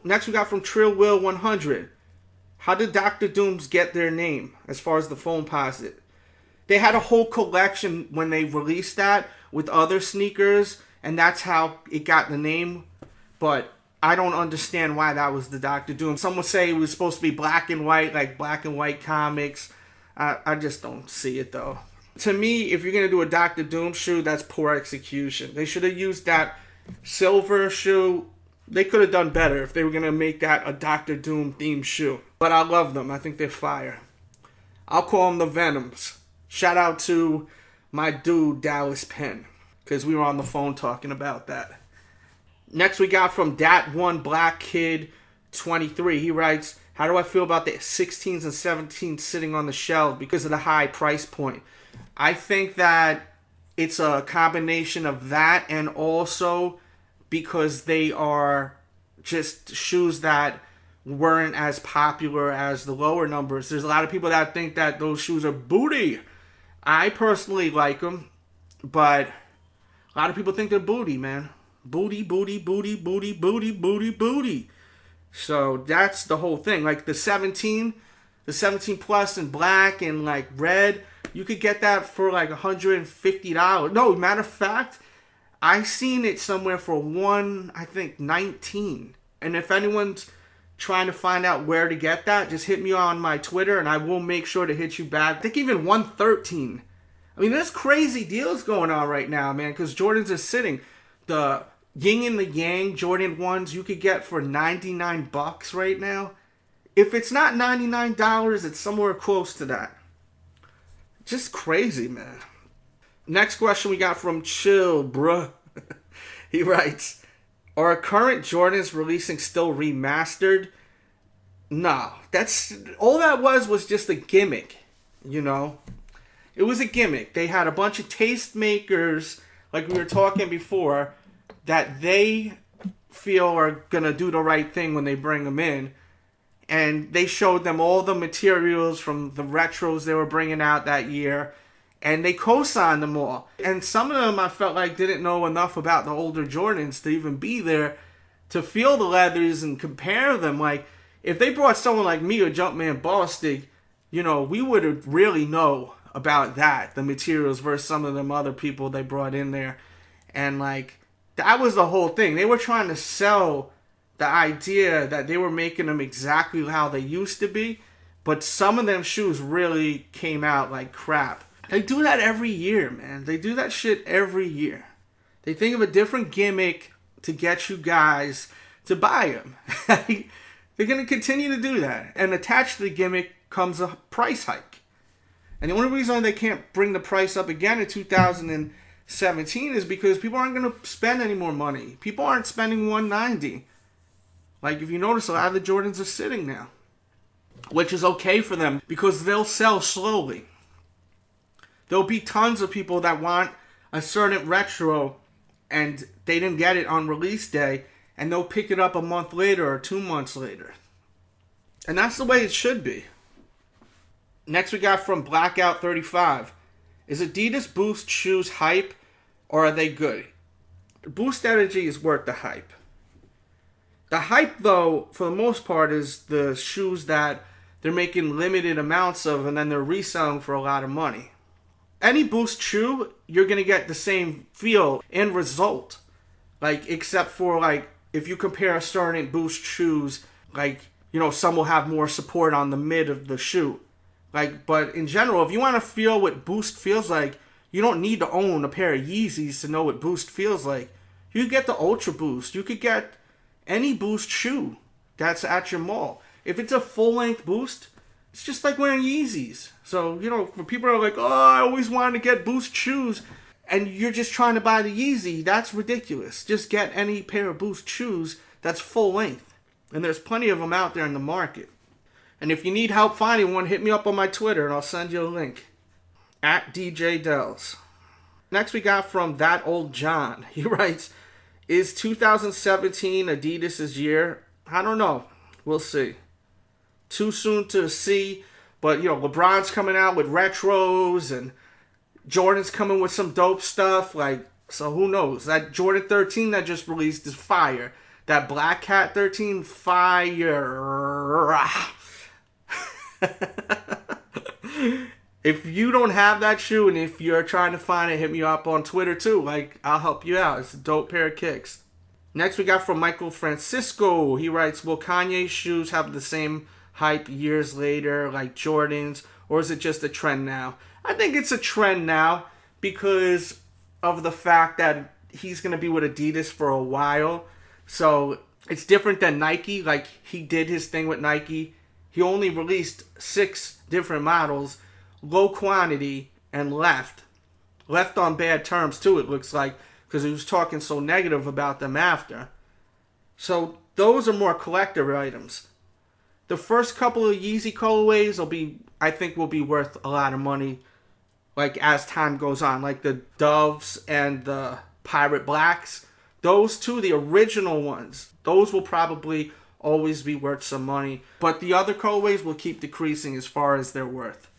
Speaker 1: Next we got from Trill Will 100. How did Dr. Dooms get their name as far as the foam posit? They had a whole collection when they released that with other sneakers, and that's how it got the name. But I don't understand why that was the Dr. Doom. Some would say it was supposed to be black and white, like black and white comics. I just don't see it, though. To me, if you're going to do a Dr. Doom shoe, that's poor execution. They should have used that silver shoe. They could have done better if they were going to make that a Dr. Doom themed shoe. But I love them. I think they're fire. I'll call them the Venoms. Shout out to my dude, Dallas Penn, because we were on the phone talking about that. Next we got from Dat1 Black Kid 23. He writes, How do I feel about the 16s and 17s sitting on the shelf because of the high price point? I think that it's a combination of that and also because they are just shoes that weren't as popular as the lower numbers. There's a lot of people that think that those shoes are booty. I personally like them, but a lot of people think they're booty, man. Booty, booty, booty, booty, booty, booty, booty. So that's the whole thing. Like the 17 plus in black and like red, you could get that for like $150. No, matter of fact, I seen it somewhere for $119. And if anyone's trying to find out where to get that, just hit me on my Twitter and I will make sure to hit you back. I think even $113. I mean, there's crazy deals going on right now, man, because Jordans are sitting. The Yin and the Yang Jordan 1s you could get for $99 right now. If it's not $99, it's somewhere close to that. Just crazy, man. Next question we got from Chill, bruh. He writes, are current Jordans releasing still remastered? No. That's all that was just a gimmick, you know? It was a gimmick. They had a bunch of tastemakers, like we were talking before, that they feel are going to do the right thing when they bring them in. And they showed them all the materials from the retros they were bringing out that year. And they co-signed them all. And some of them I felt like didn't know enough about the older Jordans to even be there to feel the leathers and compare them. Like, if they brought someone like me or Jumpman Bostic, you know, we would really know about that, the materials, versus some of them other people they brought in there. And, like, that was the whole thing. They were trying to sell the idea that they were making them exactly how they used to be. But some of them shoes really came out like crap. They do that every year, man. They do that shit every year. They think of a different gimmick to get you guys to buy them. They're going to continue to do that. And attached to the gimmick comes a price hike. And the only reason they can't bring the price up again in 2017 is because people aren't going to spend any more money. People aren't spending $190. Like, if you notice, a lot of the Jordans are sitting now. Which is okay for them because they'll sell slowly. There'll be tons of people that want a certain retro and they didn't get it on release day and they'll pick it up a month later or 2 months later. And that's the way it should be. Next we got from Blackout 35. Is Adidas Boost shoes hype or are they good? Boost Energy is worth the hype. The hype, though, for the most part, is the shoes that they're making limited amounts of and then they're reselling for a lot of money. Any Boost shoe, you're going to get the same feel and result. Like, except for, like, if you compare certain Boost shoes, like, you know, some will have more support on the mid of the shoe. Like, but in general, if you want to feel what Boost feels like, you don't need to own a pair of Yeezys to know what Boost feels like. You could get the Ultra Boost. You could get any Boost shoe that's at your mall. If it's a full-length Boost, it's just like wearing Yeezys. So, you know, for people who are like, oh, I always wanted to get Boost shoes, and you're just trying to buy the Yeezy, that's ridiculous. Just get any pair of Boost shoes that's full-length. And there's plenty of them out there in the market. And if you need help finding one, hit me up on my Twitter, and I'll send you a link. At DJ Delz. Next we got from That Old John. He writes, is 2017 Adidas' year? I don't know. We'll see. Too soon to see, but, you know, LeBron's coming out with retros and Jordan's coming with some dope stuff. Like, so who knows? That Jordan 13 that just released is fire. That Black Cat 13, fire. If you don't have that shoe and if you're trying to find it, hit me up on Twitter too. Like, I'll help you out. It's a dope pair of kicks. Next we got from Michael Francisco. He writes, will Kanye's shoes have the same hype years later like Jordan's, or is it just a trend now? I think it's a trend now because of the fact that he's going to be with Adidas for a while. So it's different than Nike. Like, he did his thing with Nike. He only released 6 different models, low quantity, and left on bad terms too, it looks like, because he was talking so negative about them after. So those are more collector items. The first couple of Yeezy colorways will be worth a lot of money, like as time goes on, like the Doves and the Pirate Blacks. Those two, the original ones, those will probably always be worth some money. But the other colorways will keep decreasing as far as their worth.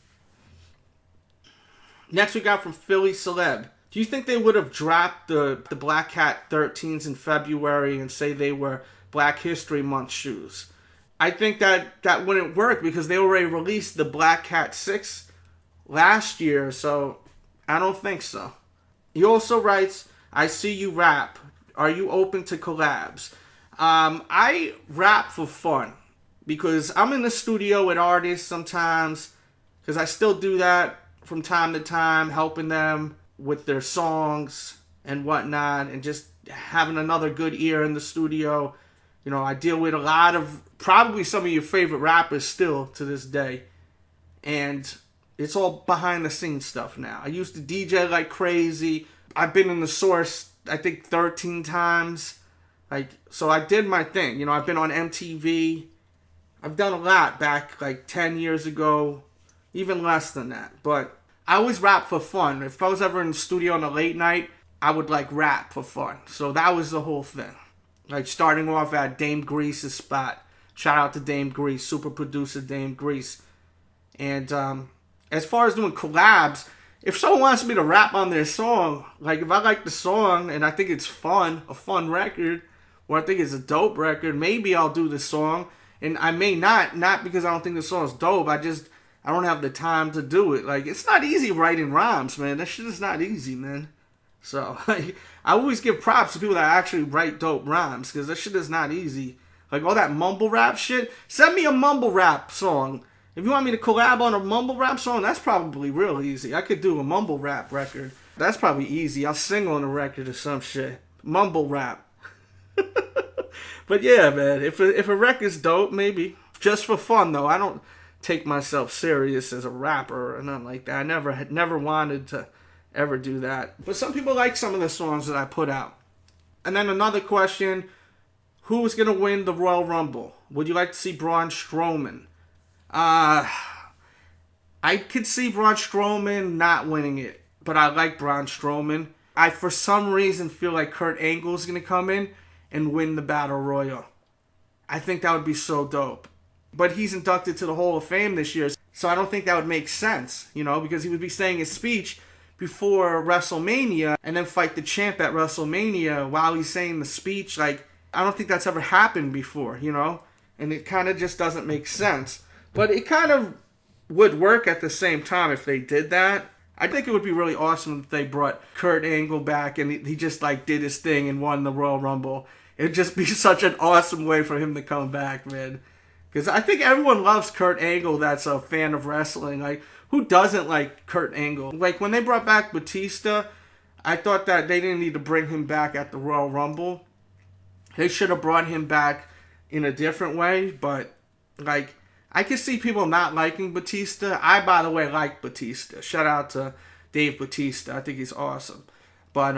Speaker 1: Next we got from Philly Celeb. Do you think they would have dropped the Black Cat 13s in February and say they were Black History Month shoes? I think that wouldn't work because they already released the Black Cat 6 last year, so I don't think so. He also writes, I see you rap. Are you open to collabs? I rap for fun because I'm in the studio with artists sometimes, because I still do that from time to time, helping them with their songs and whatnot, and just having another good ear in the studio. You know, I deal with a lot of, probably some of your favorite rappers still to this day, and it's all behind the scenes stuff now. I used to DJ like crazy. I've been in the Source, I think 13 times. So I did my thing. You know, I've been on MTV. I've done a lot back like 10 years ago, even less than that. But I always rap for fun. If I was ever in the studio on a late night, I would like rap for fun. So that was the whole thing. Like starting off at Dame Grease's spot. Shout out to Dame Grease, super producer Dame Grease. And as far as doing collabs, if someone wants me to rap on their song, like if I like the song and I think it's fun, a fun record, or I think it's a dope record, maybe I'll do the song. And I may not because I don't think the song's dope. I don't have the time to do it. Like, it's not easy writing rhymes, man. That shit is not easy, man. So, like, I always give props to people that actually write dope rhymes, because that shit is not easy. Like, all that mumble rap shit, send me a mumble rap song. If you want me to collab on a mumble rap song, that's probably real easy. I could do a mumble rap record. That's probably easy. I'll sing on a record or some shit. Mumble rap. But yeah, man, if a record's dope, maybe. Just for fun, though. I don't take myself serious as a rapper or nothing like that. I never wanted to ever do that. But some people like some of the songs that I put out. And then another question, who's going to win the Royal Rumble? Would you like to see Braun Strowman? I could see Braun Strowman not winning it, but I like Braun Strowman. I, for some reason, feel like Kurt Angle's going to come in and win the Battle Royal. I think that would be so dope. But he's inducted to the Hall of Fame this year, so I don't think that would make sense, you know, because he would be saying his speech before WrestleMania and then fight the champ at WrestleMania while he's saying the speech. Like, I don't think that's ever happened before, you know, and it kind of just doesn't make sense. But it kind of would work at the same time if they did that. I think it would be really awesome if they brought Kurt Angle back and he just like did his thing and won the Royal Rumble. It'd just be such an awesome way for him to come back, man. Because I think everyone loves Kurt Angle that's a fan of wrestling. Like, who doesn't like Kurt Angle? Like, when they brought back Batista, I thought that they didn't need to bring him back at the Royal Rumble. They should have brought him back in a different way. But, like, I can see people not liking Batista. I, by the way, like Batista. Shout out to Dave Batista. I think he's awesome. But,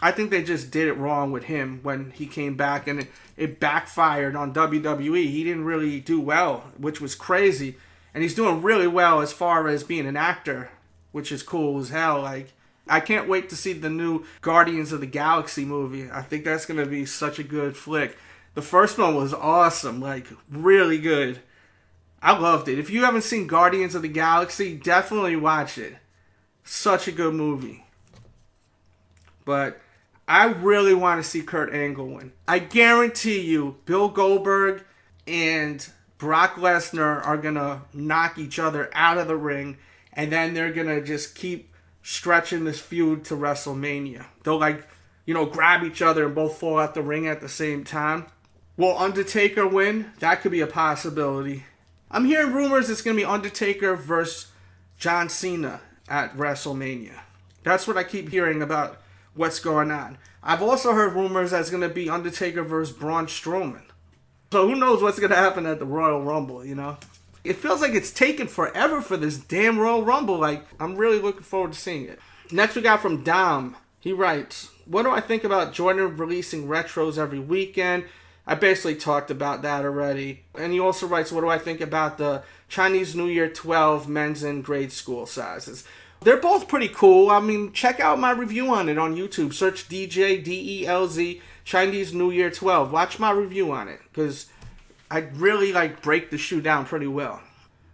Speaker 1: I think they just did it wrong with him when he came back, and it backfired on WWE. He didn't really do well, which was crazy. And he's doing really well as far as being an actor, which is cool as hell. Like, I can't wait to see the new Guardians of the Galaxy movie. I think that's going to be such a good flick. The first one was awesome, like, really good. I loved it. If you haven't seen Guardians of the Galaxy, definitely watch it. Such a good movie. But I really want to see Kurt Angle win. I guarantee you, Bill Goldberg and Brock Lesnar are going to knock each other out of the ring, and then they're going to just keep stretching this feud to WrestleMania. They'll, like, you know, grab each other and both fall out the ring at the same time. Will Undertaker win? That could be a possibility. I'm hearing rumors it's going to be Undertaker versus John Cena at WrestleMania. That's what I keep hearing about what's going on. I've also heard rumors that it's going to be Undertaker versus Braun Strowman. So who knows what's going to happen at the Royal Rumble, you know? It feels like it's taken forever for this damn Royal Rumble. Like, I'm really looking forward to seeing it. Next we got from Dom. He writes, what do I think about Jordan releasing retros every weekend? I basically talked about that already. And he also writes, what do I think about the Chinese New Year 12 men's and grade school sizes? They're both pretty cool. I mean, check out my review on it on YouTube. Search DJ DELZ Chinese New Year 12. Watch my review on it, because I really break the shoe down pretty well.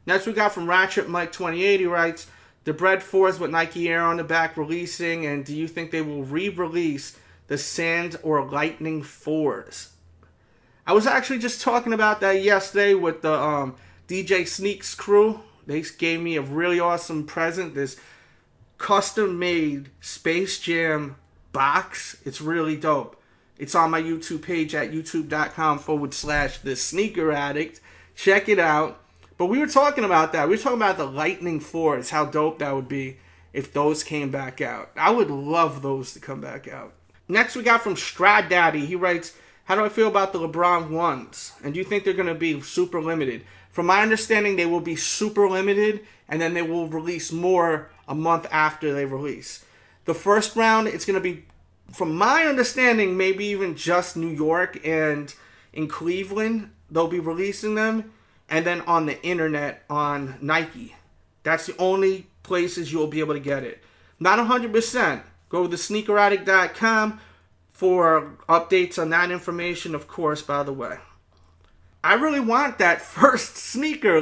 Speaker 1: Next we got from Ratchet Mike 28. He writes, the Bread 4s with Nike Air on the back releasing, and do you think they will re-release the Sand or Lightning 4s? I was actually just talking about that yesterday with the DJ Sneaks crew. They gave me a really awesome present, this custom-made Space Jam box. It's really dope. It's on my YouTube page at youtube.com/The Sneaker Addict. Check it out. But we were talking about that. We were talking about the Lightning 4s, how dope that would be if those came back out. I would love those to come back out. Next we got from Strad Daddy. He writes, how do I feel about the LeBron 1s? And do you think they're going to be super limited? From my understanding, they will be super limited, and then they will release more a month after they release. The first round, it's going to be, from my understanding, maybe even just New York and in Cleveland. They'll be releasing them, and then on the internet on Nike. That's the only places you'll be able to get it. Not 100%. Go to thesneakeraddict.com for updates on that information, of course, by the way. I really want that first sneaker.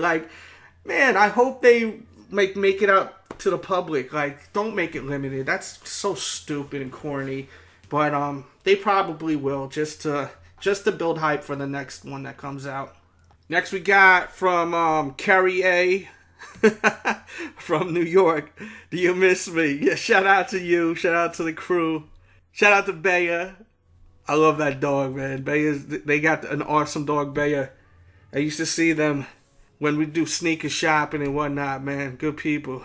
Speaker 1: Man, I hope they make it out to the public. Don't make it limited. That's so stupid and corny. But they probably will, just to build hype for the next one that comes out. Next we got from Carrie A. from New York. Do you miss me? Yeah, shout out to you. Shout out to the crew. Shout out to Baya. I love that dog, man. They got an awesome dog, Baya. I used to see them when we do sneaker shopping and whatnot, man. Good people.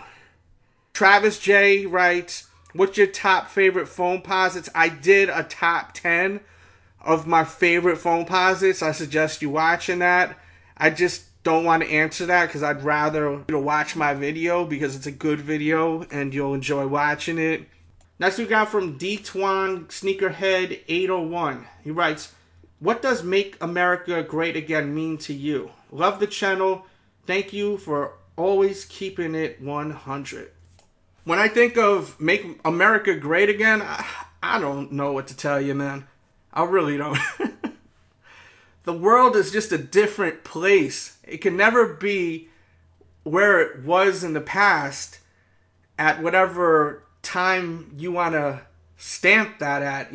Speaker 1: Travis J writes, what's your top favorite phone posits? I did a top 10 of my favorite phone posits. I suggest you watching that. I just don't want to answer that because I'd rather you watch my video because it's a good video and you'll enjoy watching it. Next we got from D-Twan Sneakerhead 801. He writes, what does Make America Great Again mean to you? Love the channel. Thank you for always keeping it 100. When I think of Make America Great Again, I don't know what to tell you, man. I really don't. The world is just a different place. It can never be where it was in the past at whatever time you want to stamp that at.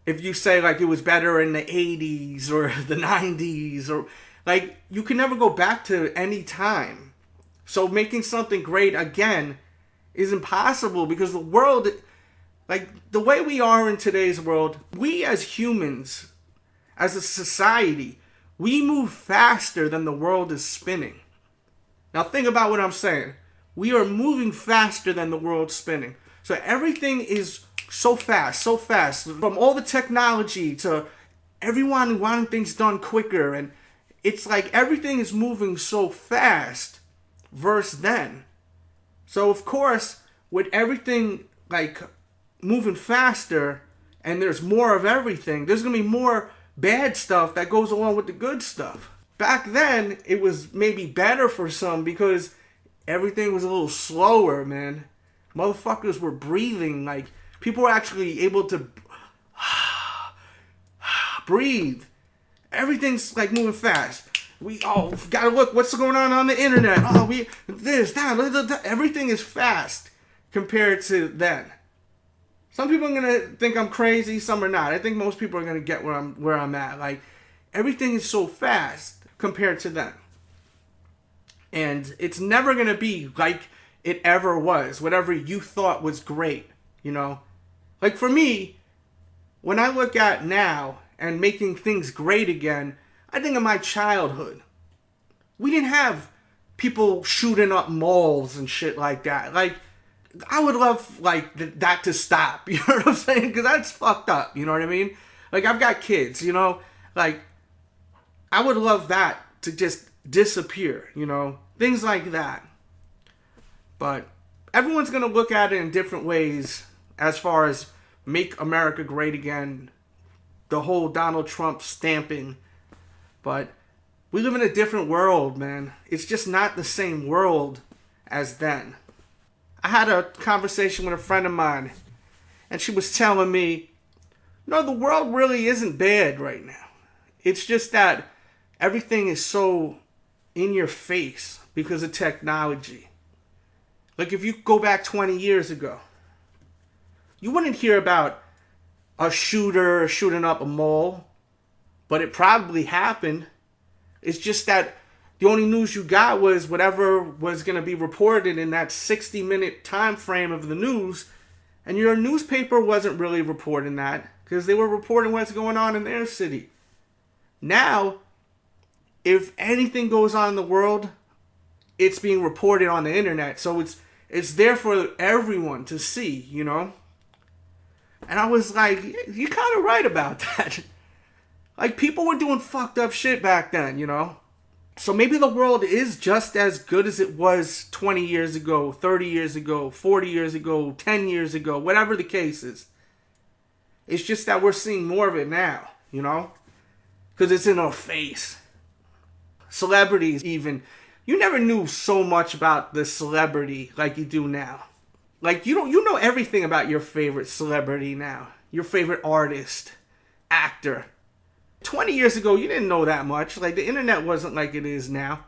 Speaker 1: If you say it was better in the 80s or the 90s, or you can never go back to any time. So making something great again is impossible because the world, the way we are in today's world, we as humans, as a society, we move faster than the world is spinning. Now think about what I'm saying. We are moving faster than the world's spinning. So everything is so fast. From all the technology to everyone wanting things done quicker. And it's everything is moving so fast versus then. So of course, with everything moving faster and there's more of everything, there's going to be more bad stuff that goes along with the good stuff. Back then, it was maybe better for some because everything was a little slower, man. Motherfuckers were breathing. People were actually able to breathe. Everything's moving fast. We gotta look what's going on the internet. Everything is fast compared to then. Some people are gonna think I'm crazy, some are not. I think most people are gonna get where I'm at. Everything is so fast compared to then. And it's never gonna be like it ever was, whatever you thought was great, For me, when I look at now and making things great again, I think of my childhood. We didn't have people shooting up malls and shit like that. I would love, that to stop, you know what I'm saying? Because that's fucked up, you know what I mean? I've got kids, I would love that to just disappear, Things like that. But everyone's going to look at it in different ways as far as Make America Great Again the whole Donald Trump stamping. But we live in a different world, man. It's just not the same world as then. I had a conversation with a friend of mine, and she was telling me, no, the world really isn't bad right now. It's just that everything is so in your face because of technology. Like if you go back 20 years ago, you wouldn't hear about a shooter shooting up a mall, but it probably happened. It's just that the only news you got was whatever was going to be reported in that 60-minute time frame of the news, and your newspaper wasn't really reporting that because they were reporting what's going on in their city. Now, if anything goes on in the world, it's being reported on the internet, so it's there for everyone to see, you know? And I was like, you're kind of right about that. Like, people were doing fucked up shit back then, you know? So maybe the world is just as good as it was 20 years ago, 30 years ago, 40 years ago, 10 years ago, whatever the case is. It's just that we're seeing more of it now, you know? Because it's in our face. Celebrities even. You never knew so much about the celebrity like you do now. Like, you know everything about your favorite celebrity now. Your favorite artist, actor. 20 years ago, you didn't know that much. Like, the internet wasn't like it is now.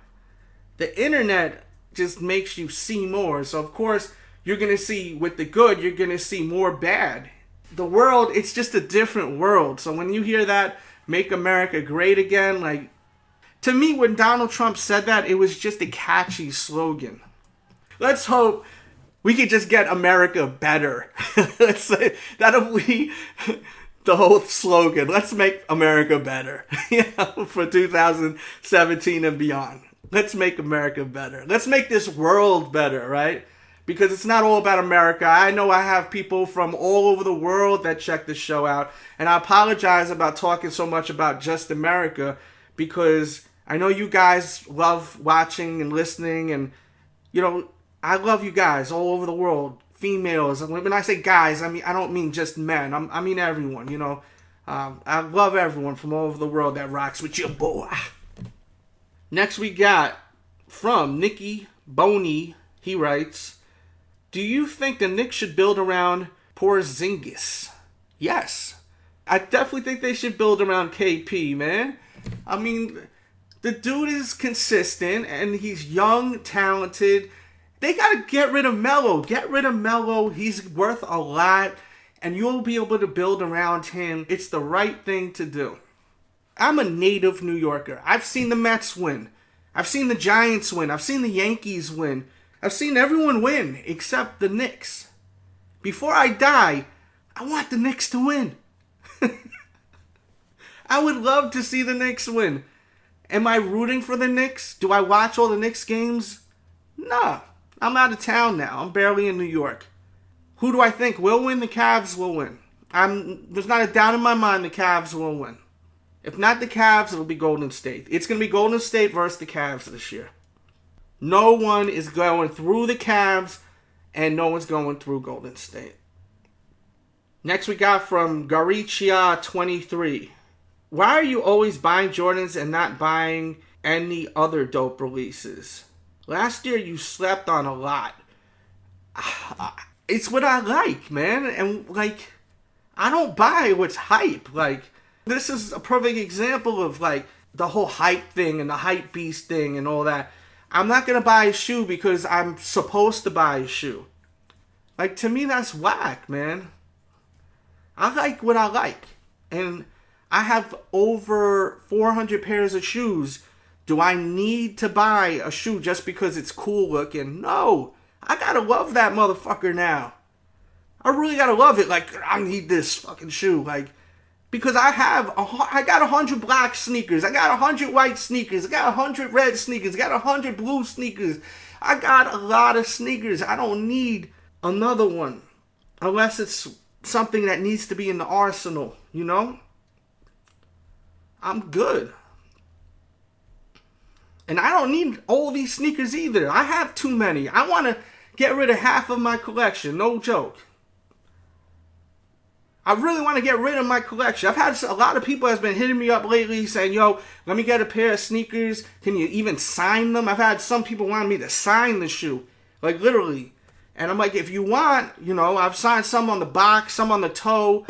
Speaker 1: The internet just makes you see more. So, of course, you're going to see, with the good, you're going to see more bad. The world, it's just a different world. So when you hear that, make America great again, like, to me, when Donald Trump said that, it was just a catchy slogan. Let's hope we could just get America better. Let's say that'll be the whole slogan. Let's make America better. You know, for 2017 and beyond. Let's make America better. Let's make this world better, right? Because it's not all about America. I know I have people from all over the world that check the show out. And I apologize about talking so much about just America, because I know you guys love watching and listening, and, you know, I love you guys all over the world, females. When I say guys, I don't mean just men. I mean everyone, you know. I love everyone from all over the world that rocks with your boy. Next we got from Nicky Boney. He writes, do you think the Knicks should build around Porzingis? Yes. I definitely think they should build around KP, man. I mean, the dude is consistent, and he's young, talented. They got to get rid of Melo. Get rid of Melo. He's worth a lot, and you'll be able to build around him. It's the right thing to do. I'm a native New Yorker. I've seen the Mets win. I've seen the Giants win. I've seen the Yankees win. I've seen everyone win except the Knicks. Before I die, I want the Knicks to win. I would love to see the Knicks win. Am I rooting for the Knicks? Do I watch all the Knicks games? No. I'm out of town now. I'm barely in New York. Who do I think will win? The Cavs will win. There's not a doubt in my mind the Cavs will win. If not the Cavs, it'll be Golden State. It's going to be Golden State versus the Cavs this year. No one is going through the Cavs, and no one's going through Golden State. Next we got from Garicia23. Why are you always buying Jordans and not buying any other dope releases? Last year you slept on a lot. It's what I like, man. And, like, I don't buy what's hype. Like, this is a perfect example of, like, the whole hype thing and the hype beast thing and all that. I'm not going to buy a shoe because I'm supposed to buy a shoe. Like, to me, that's whack, man. I like what I like. And I have over 400 pairs of shoes. Do I need to buy a shoe just because it's cool looking? No. I gotta love that motherfucker now. I really gotta love it. Like, I need this fucking shoe. Like, because I got 100 black sneakers. I got 100 white sneakers. I got 100 red sneakers. I got 100 blue sneakers. I got a lot of sneakers. I don't need another one. Unless it's something that needs to be in the arsenal, you know? I'm good. And I don't need all these sneakers either. I have too many. I want to get rid of half of my collection. No joke. I really want to get rid of my collection. I've had a lot of people has been hitting me up lately saying, yo, let me get a pair of sneakers. Can you even sign them? I've had some people want me to sign the shoe. Like, literally. And I'm like, if you want, I've signed some on the box, some on the toe.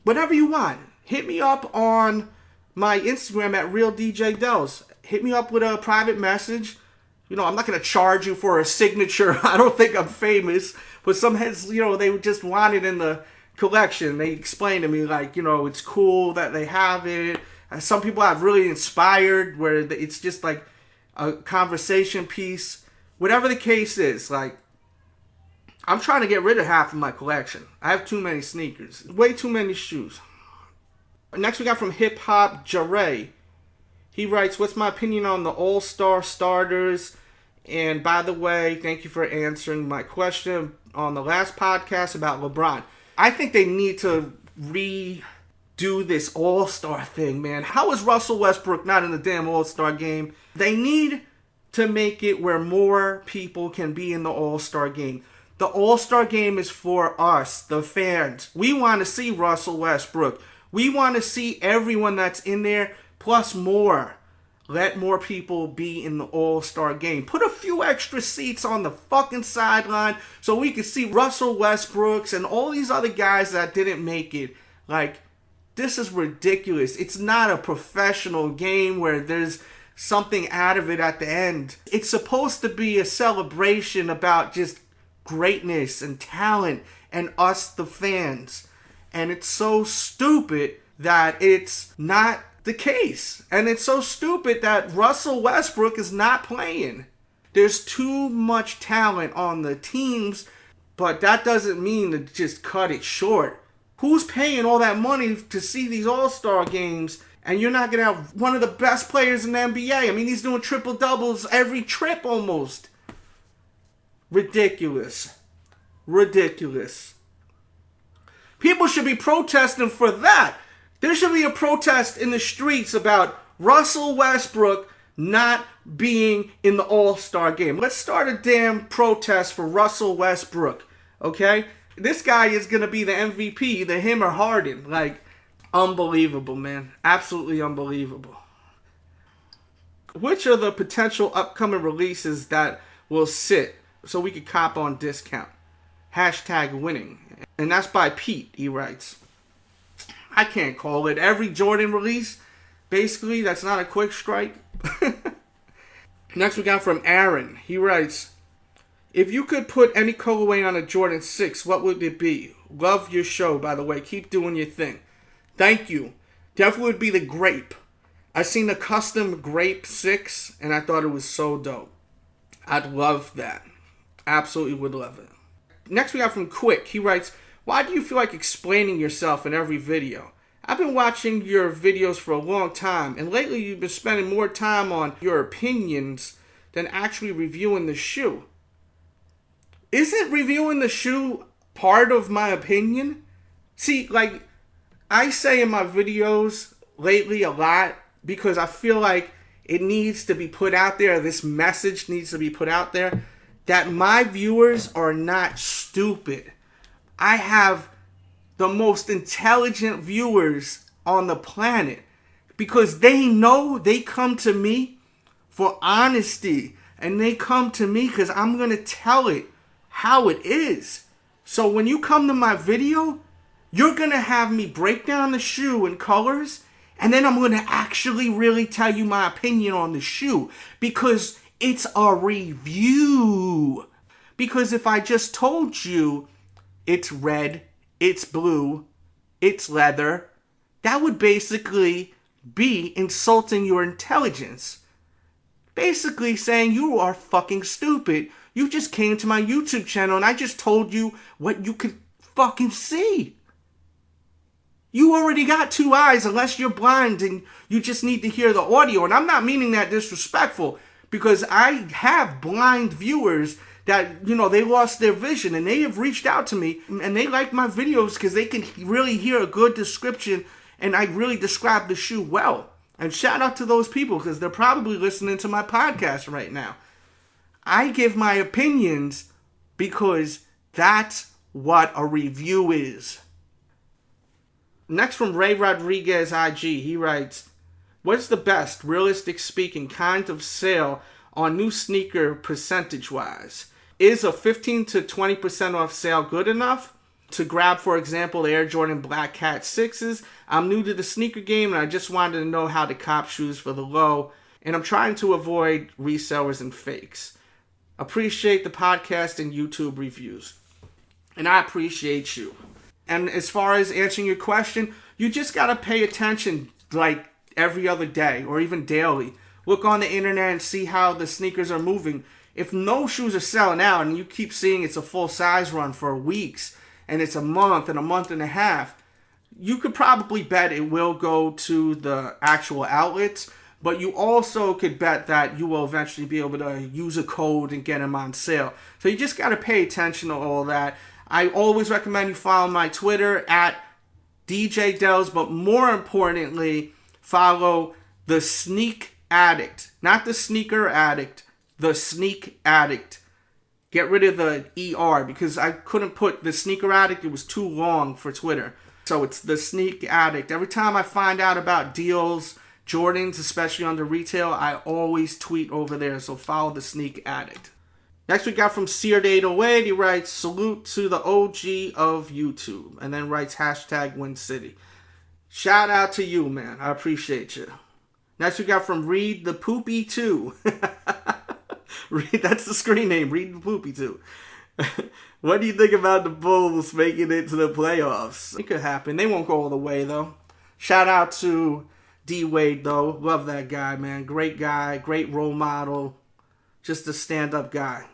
Speaker 1: Whatever you want. Hit me up on my Instagram at RealDJDelz. Hit me up with a private message. I'm not going to charge you for a signature. I don't think I'm famous. But some heads, they just want it in the collection. They explain to me, like, it's cool that they have it. Some people have really inspired where it's just like a conversation piece. Whatever the case is, like, I'm trying to get rid of half of my collection. I have too many sneakers. Way too many shoes. Next we got from Hip Hop Jare. He writes, what's my opinion on the All-Star starters? And by the way, thank you for answering my question on the last podcast about LeBron. I think they need to redo this All-Star thing, man. How is Russell Westbrook not in the damn All-Star game? They need to make it where more people can be in the All-Star game. The All-Star game is for us, the fans. We want to see Russell Westbrook. We want to see everyone that's in there, plus more. Let more people be in the All-Star game. Put a few extra seats on the fucking sideline so we can see Russell Westbrooks and all these other guys that didn't make it. Like, this is ridiculous. It's not a professional game where there's something out of it at the end. It's supposed to be a celebration about just greatness and talent and us, the fans. And it's so stupid that it's not the case. And it's so stupid that Russell Westbrook is not playing. There's too much talent on the teams, but that doesn't mean to just cut it short. Who's paying all that money to see these All-Star games and you're not going to have one of the best players in the NBA? I mean, he's doing triple-doubles every trip almost. Ridiculous. Ridiculous. People should be protesting for that. There should be a protest in the streets about Russell Westbrook not being in the All-Star game. Let's start a damn protest for Russell Westbrook, okay? This guy is going to be the MVP, either him or Harden. Like, unbelievable, man. Absolutely unbelievable. Which are the potential upcoming releases that will sit so we could cop on discount? #winning. And that's by Pete, he writes. I can't call it. Every Jordan release, basically, that's not a quick strike. Next we got from Aaron. He writes, if you could put any colorway on a Jordan 6, what would it be? Love your show, by the way. Keep doing your thing. Thank you. Definitely would be the grape. I seen the custom grape 6, and I thought it was so dope. I'd love that. Absolutely would love it. Next we got from Quick. He writes, why do you feel like explaining yourself in every video? I've been watching your videos for a long time, and lately you've been spending more time on your opinions than actually reviewing the shoe. Isn't reviewing the shoe part of my opinion? See, like, I say in my videos lately a lot because I feel like it needs to be put out there, this message needs to be put out there, that my viewers are not stupid. I have the most intelligent viewers on the planet because they know they come to me for honesty and they come to me because I'm going to tell it how it is. So when you come to my video, you're going to have me break down the shoe in colors and then I'm going to actually really tell you my opinion on the shoe because it's a review. Because if I just told you it's red, it's blue, it's leather, that would basically be insulting your intelligence. Basically saying you are fucking stupid. You just came to my YouTube channel and I just told you what you could fucking see. You already got 2 eyes unless you're blind and you just need to hear the audio. And I'm not meaning that disrespectful because I have blind viewers that, they lost their vision and they have reached out to me and they like my videos because they can really hear a good description and I really describe the shoe well. And shout out to those people because they're probably listening to my podcast right now. I give my opinions because that's what a review is. Next from Ray Rodriguez IG, he writes, what's the best, realistic speaking, kind of sale on new sneaker percentage-wise? Is a 15 to 20% off sale good enough to grab, for example, the Air Jordan Black Cat 6s? I'm new to the sneaker game and I just wanted to know how to cop shoes for the low, and I'm trying to avoid resellers and fakes. Appreciate the podcast and YouTube reviews. And I appreciate you. And as far as answering your question, you just got to pay attention like every other day or even daily. Look on the internet and see how the sneakers are moving. If no shoes are selling out and you keep seeing it's a full size run for weeks and it's a month and a half, you could probably bet it will go to the actual outlets, but you also could bet that you will eventually be able to use a code and get them on sale. So you just got to pay attention to all that. I always recommend you follow my Twitter at DJ Delz, but more importantly, follow the Sneak Addict, not the Sneaker Addict, the Sneak Addict. Get rid of the ER because I couldn't put the Sneaker Addict. It was too long for Twitter. So it's the Sneak Addict. Every time I find out about deals, Jordans, especially under retail, I always tweet over there. So follow the Sneak Addict. Next we got from Seared808. He writes, salute to the OG of YouTube. And then writes hashtag Win City. Shout out to you, man. I appreciate you. Next we got from Read the Poopy 2. That's the screen name, Read the Poopy 2. What do you think about the Bulls making it to the playoffs? It could happen. They won't go all the way, though. Shout out to D-Wade, though. Love that guy, man. Great guy. Great role model. Just a stand-up guy.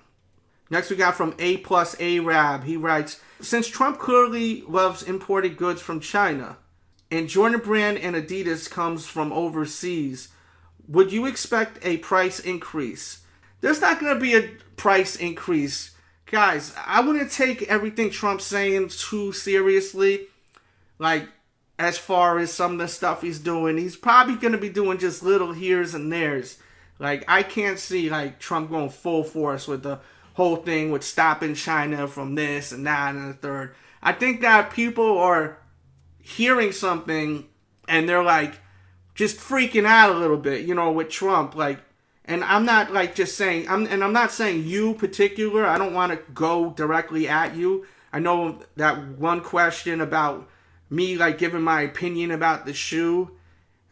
Speaker 1: Next we got from A+ Arab. He writes, since Trump clearly loves imported goods from China, and Jordan Brand and ADIDAS comes from overseas, would you expect a price increase? There's not going to be a price increase. Guys, I wouldn't take everything Trump's saying too seriously. Like, as far as some of the stuff he's doing, he's probably going to be doing just little here's and there's. Like, I can't see, like, Trump going full force with the whole thing with stopping China from this and that and the third. I think that people are hearing something and they're, like, just freaking out a little bit, you know, with Trump. Like, and I'm not, like, just saying, I'm not saying you particular. I don't want to go directly at you. I know that one question about me, like, giving my opinion about the shoe,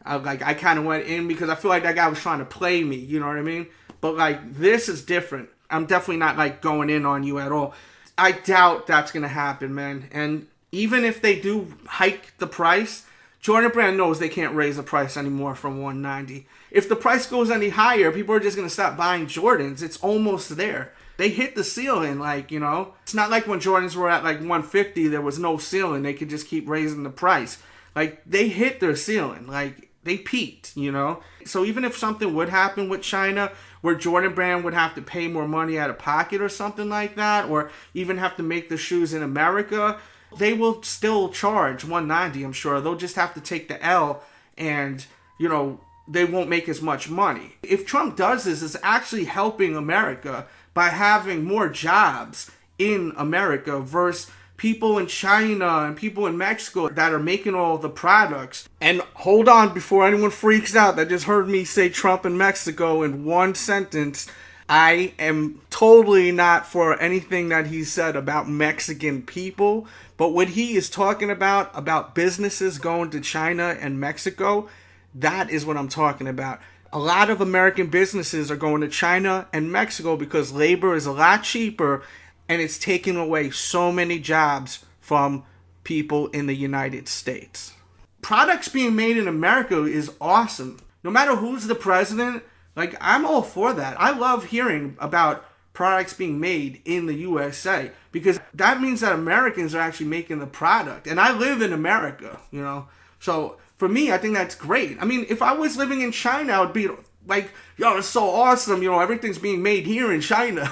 Speaker 1: I kind of went in because I feel like that guy was trying to play me, you know what I mean? But, like, this is different. I'm definitely not, like, going in on you at all. I doubt that's going to happen, man. And even if they do hike the price, Jordan Brand knows they can't raise the price anymore from $190. If the price goes any higher, people are just going to stop buying Jordans. It's almost there. They hit the ceiling, like, you know. It's not like when Jordans were at, like, $150, there was no ceiling. They could just keep raising the price. Like, they hit their ceiling. Like, they peaked, you know. So even if something would happen with China, where Jordan Brand would have to pay more money out of pocket or something like that, or even have to make the shoes in America, they will still charge $190, I'm sure. They'll just have to take the L and, you know, they won't make as much money. If Trump does this, it's actually helping America by having more jobs in America versus people in China and people in Mexico that are making all the products. And hold on, before anyone freaks out that just heard me say Trump and Mexico in one sentence, I am totally not for anything that he said about Mexican people. But what he is talking about businesses going to China and Mexico, that is what I'm talking about. A lot of American businesses are going to China and Mexico because labor is a lot cheaper and it's taking away so many jobs from people in the United States. Products being made in America is awesome. No matter who's the president, like, I'm all for that. I love hearing about products being made in the USA because that means that Americans are actually making the product. And I live in America, you know. So for me, I think that's great. I mean, if I was living in China, I would be like, yo, it's so awesome. You know, everything's being made here in China.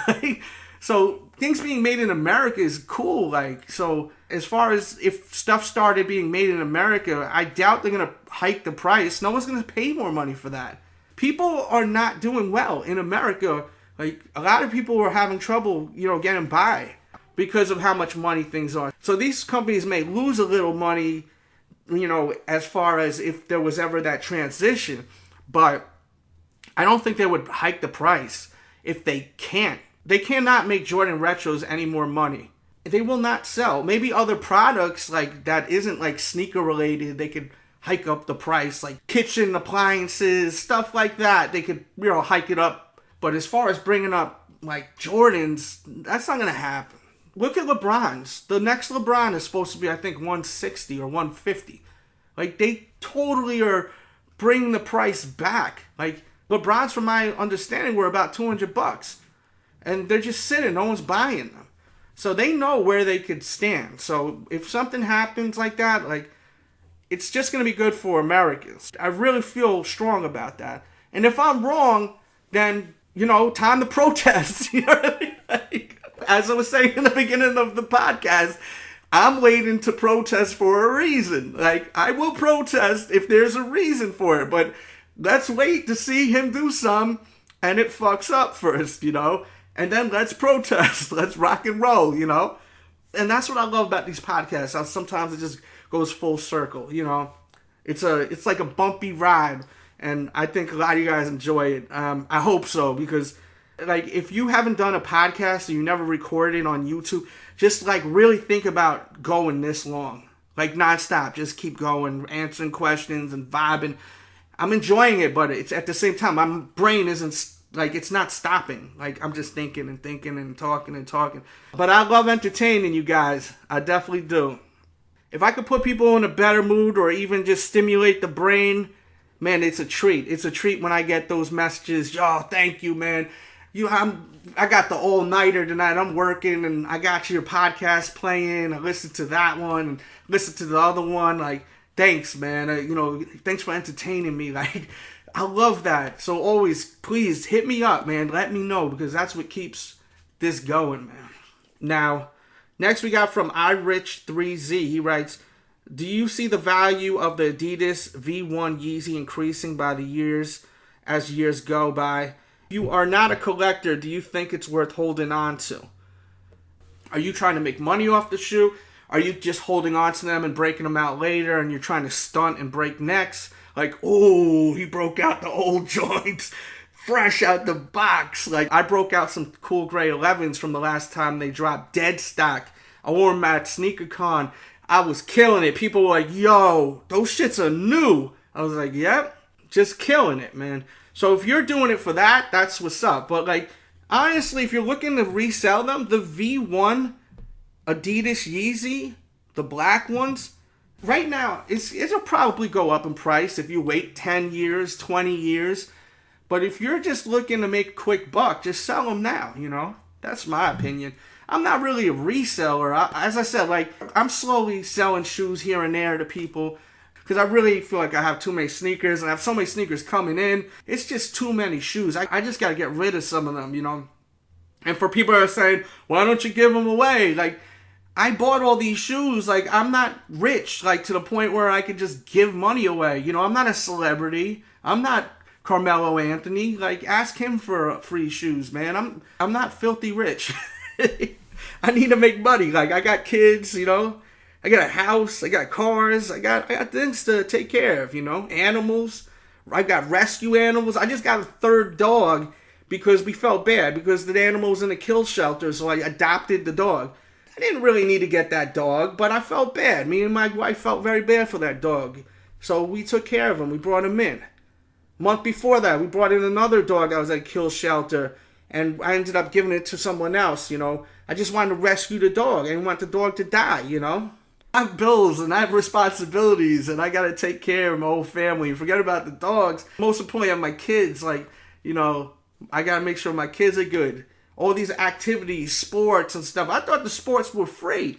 Speaker 1: So things being made in America is cool. Like, so as far as if stuff started being made in America, I doubt they're going to hike the price. No one's going to pay more money for that. People are not doing well in America. Like, a lot of people are having trouble, you know, getting by because of how much money things are. So these companies may lose a little money as far as if there was ever that transition. But I don't think they would hike the price if they can't. They cannot make Jordan Retros any more money. They will not sell. Maybe other products like that isn't like sneaker related, they could hike up the price, like kitchen appliances, stuff like that. They could, hike it up. But as far as bringing up like Jordans, that's not going to happen. Look at LeBron's. The next LeBron is supposed to be, I think, 160 or 150. Like, they totally are bringing the price back. Like, LeBron's, from my understanding, were about $200. And they're just sitting. No one's buying them. So they know where they could stand. So if something happens like that, like, it's just going to be good for Americans. I really feel strong about that. And if I'm wrong, then, time to protest. You know what I mean? Like, as I was saying in the beginning of the podcast, I'm waiting to protest for a reason. Like, I will protest if there's a reason for it. But let's wait to see him do some and it fucks up first, And then let's protest. Let's rock and roll, And that's what I love about these podcasts. How sometimes it just goes full circle, It's like a bumpy ride. And I think a lot of you guys enjoy it. I hope so, because like, if you haven't done a podcast or you never recorded on YouTube, just like really think about going this long, like nonstop. Just keep going, answering questions and vibing. I'm enjoying it, but it's at the same time, my brain isn't like, it's not stopping. Like, I'm just thinking and thinking and talking and talking. But I love entertaining you guys. I definitely do. If I could put people in a better mood or even just stimulate the brain, man, it's a treat. It's a treat when I get those messages. Yo, thank you, man. I got the all-nighter tonight. I'm working, and I got your podcast playing. I listened to that one, and listened to the other one. Like, thanks, man. Thanks for entertaining me. Like, I love that. So always, please hit me up, man. Let me know, because that's what keeps this going, man. Now, next we got from iRich3Z. He writes, do you see the value of the ADIDAS V1 Yeezy increasing by the years as years go by? If you are not a collector, do you think it's worth holding on to? Are you trying to make money off the shoe? Are you just holding on to them and breaking them out later, and you're trying to stunt and break necks? Like, oh, he broke out the old joints, fresh out the box. Like, I broke out some cool gray 11s from the last time they dropped, dead stock. I wore them at SneakerCon. I was killing it. People were like, yo, those shits are new. I was like, yep, just killing it, man. So if you're doing it for that, that's what's up. But like, honestly, if you're looking to resell them, the V1 Adidas Yeezy, the black ones, right now, it'll probably go up in price if you wait 10 years, 20 years. But if you're just looking to make a quick buck, just sell them now, That's my opinion. I'm not really a reseller. As I said, like, I'm slowly selling shoes here and there to people because I really feel like I have too many sneakers, and I have so many sneakers coming in. It's just too many shoes. I just got to get rid of some of them, And for people that are saying, why don't you give them away? Like, I bought all these shoes. Like, I'm not rich, like, to the point where I could just give money away. I'm not a celebrity. I'm not Carmelo Anthony. Like, ask him for free shoes, man. I'm not filthy rich. I need to make money. Like, I got kids, I got a house, I got cars, I got things to take care of, animals. I got rescue animals. I just got a third dog because we felt bad because the animal was in a kill shelter, so I adopted the dog. I didn't really need to get that dog, but I felt bad. Me and my wife felt very bad for that dog. So we took care of him. We brought him in. A month before that, we brought in another dog that was at a kill shelter, and I ended up giving it to someone else, I just wanted to rescue the dog. I didn't want the dog to die, I have bills and I have responsibilities and I got to take care of my whole family. Forget about the dogs. Most importantly, I have my kids. Like, I got to make sure my kids are good. All these activities, sports and stuff. I thought the sports were free.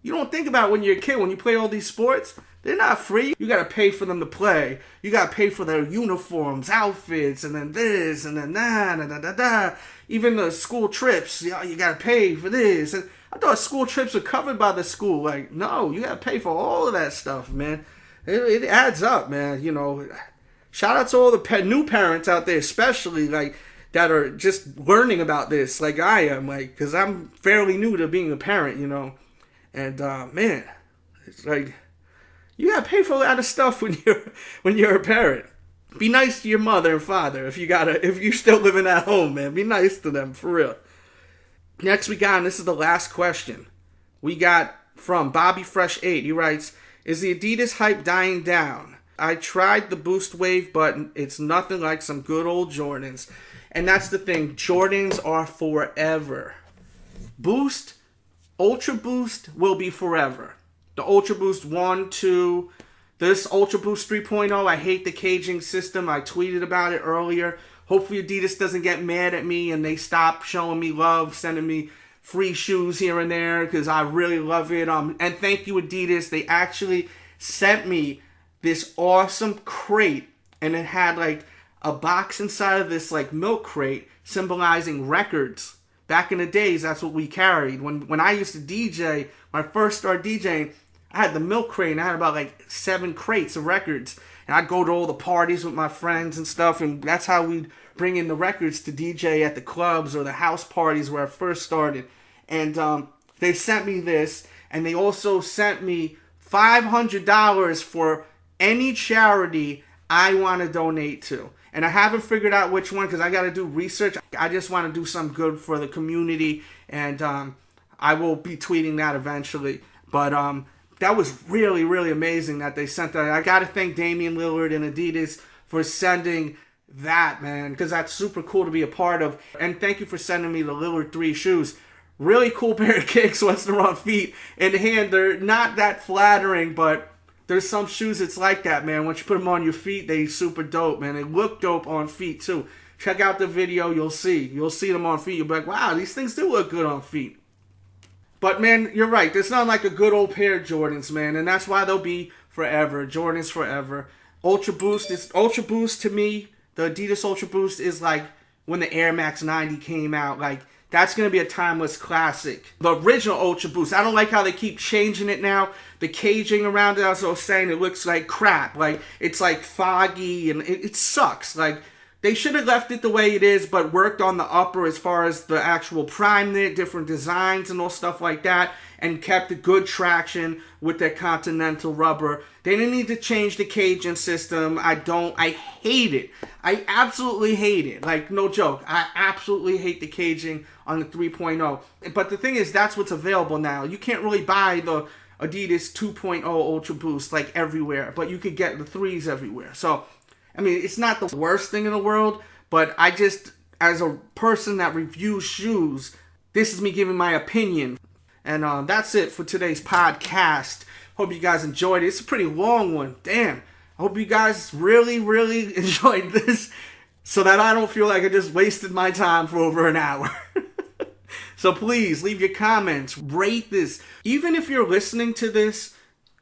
Speaker 1: You don't think about when you're a kid, when you play all these sports, they're not free. You got to pay for them to play. You got to pay for their uniforms, outfits, and then this, and then that, Even the school trips, you got to pay for this. And I thought school trips were covered by the school. Like, no, you got to pay for all of that stuff, man. It adds up, man. Shout out to all the new parents out there, especially, like, that are just learning about this, like I am, like, because I'm fairly new to being a parent, And, man, it's like, You gotta pay for a lot of stuff when you're a parent. Be nice to your mother and father if you're still living at home, man. Be nice to them, for real. Next we got, and this is the last question. We got from Bobby Fresh 8. He writes, is the Adidas hype dying down? I tried the Boost Wave, but it's nothing like some good old Jordans. And that's the thing. Jordans are forever. Boost, Ultra Boost will be forever. The Ultra Boost 1, 2, this Ultra Boost 3.0, I hate the caging system. I tweeted about it earlier. Hopefully Adidas doesn't get mad at me and they stop showing me love, sending me free shoes here and there, because I really love it. And thank you, Adidas. They actually sent me this awesome crate, and it had like a box inside of this like milk crate symbolizing records. Back in the days, that's what we carried. When I used to DJ, when I first started DJing, I had the milk crate, and I had about like 7 crates of records. And I'd go to all the parties with my friends and stuff, and that's how we'd bring in the records to DJ at the clubs or the house parties where I first started. And they sent me this, and they also sent me $500 for any charity I want to donate to. And I haven't figured out which one, because I got to do research. I just want to do some good for the community, and I will be tweeting that eventually. But that was really, really amazing that they sent that. I got to thank Damian Lillard and Adidas for sending that, man, because that's super cool to be a part of. And thank you for sending me the Lillard 3 shoes. Really cool pair of kicks, Western on feet and hand. They're not that flattering, but there's some shoes it's like that, man. Once you put them on your feet, they super dope, man. They look dope on feet, too. Check out the video, you'll see. You'll see them on feet. You'll be like, wow, these things do look good on feet. But, man, you're right. There's not like a good old pair of Jordans, man. And that's why they'll be forever. Jordans forever. Ultra Boost to me, the Adidas Ultra Boost is like when the Air Max 90 came out. Like, that's going to be a timeless classic. The original Ultra Boost, I don't like how they keep changing it now. The caging around it, as I was saying, it looks like crap. Like, it's like foggy, and it sucks. Like, they should have left it the way it is, but worked on the upper as far as the actual prime knit, different designs and all stuff like that, and kept a good traction with their Continental rubber. They didn't need to change the caging system. I hate it. I absolutely hate it. Like, no joke. I absolutely hate the caging on the 3.0. But the thing is, that's what's available now. You can't really buy the Adidas 2.0 Ultra Boost like everywhere, but you could get the 3s everywhere. So, I mean, it's not the worst thing in the world, but I just, as a person that reviews shoes, this is me giving my opinion. And that's it for today's podcast. Hope you guys enjoyed it. It's a pretty long one. Damn. I hope you guys really, really enjoyed this, so that I don't feel like I just wasted my time for over an hour. So please, leave your comments. Rate this. Even if you're listening to this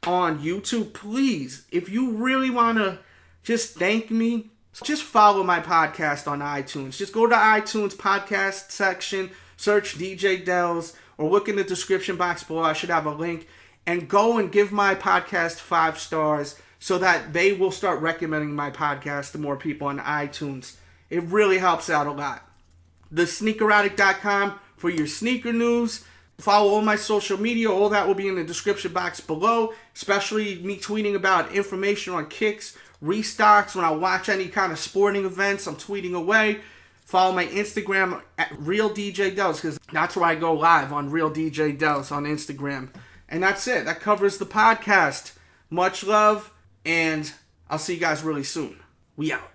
Speaker 1: on YouTube, please, if you really want to just thank me, just follow my podcast on iTunes. Just go to iTunes podcast section, search DJ Delz, or look in the description box below. I should have a link. And go and give my podcast 5 stars so that they will start recommending my podcast to more people on iTunes. It really helps out a lot. TheSneakerAddict.com for your sneaker news. Follow all my social media. All that will be in the description box below, especially me tweeting about information on kicks, restocks. When I watch any kind of sporting events, I'm tweeting away. Follow my Instagram at RealDJDelz, because that's where I go live, on RealDJDelz on Instagram. And that's it. That covers the podcast. Much love, and I'll see you guys really soon. We out.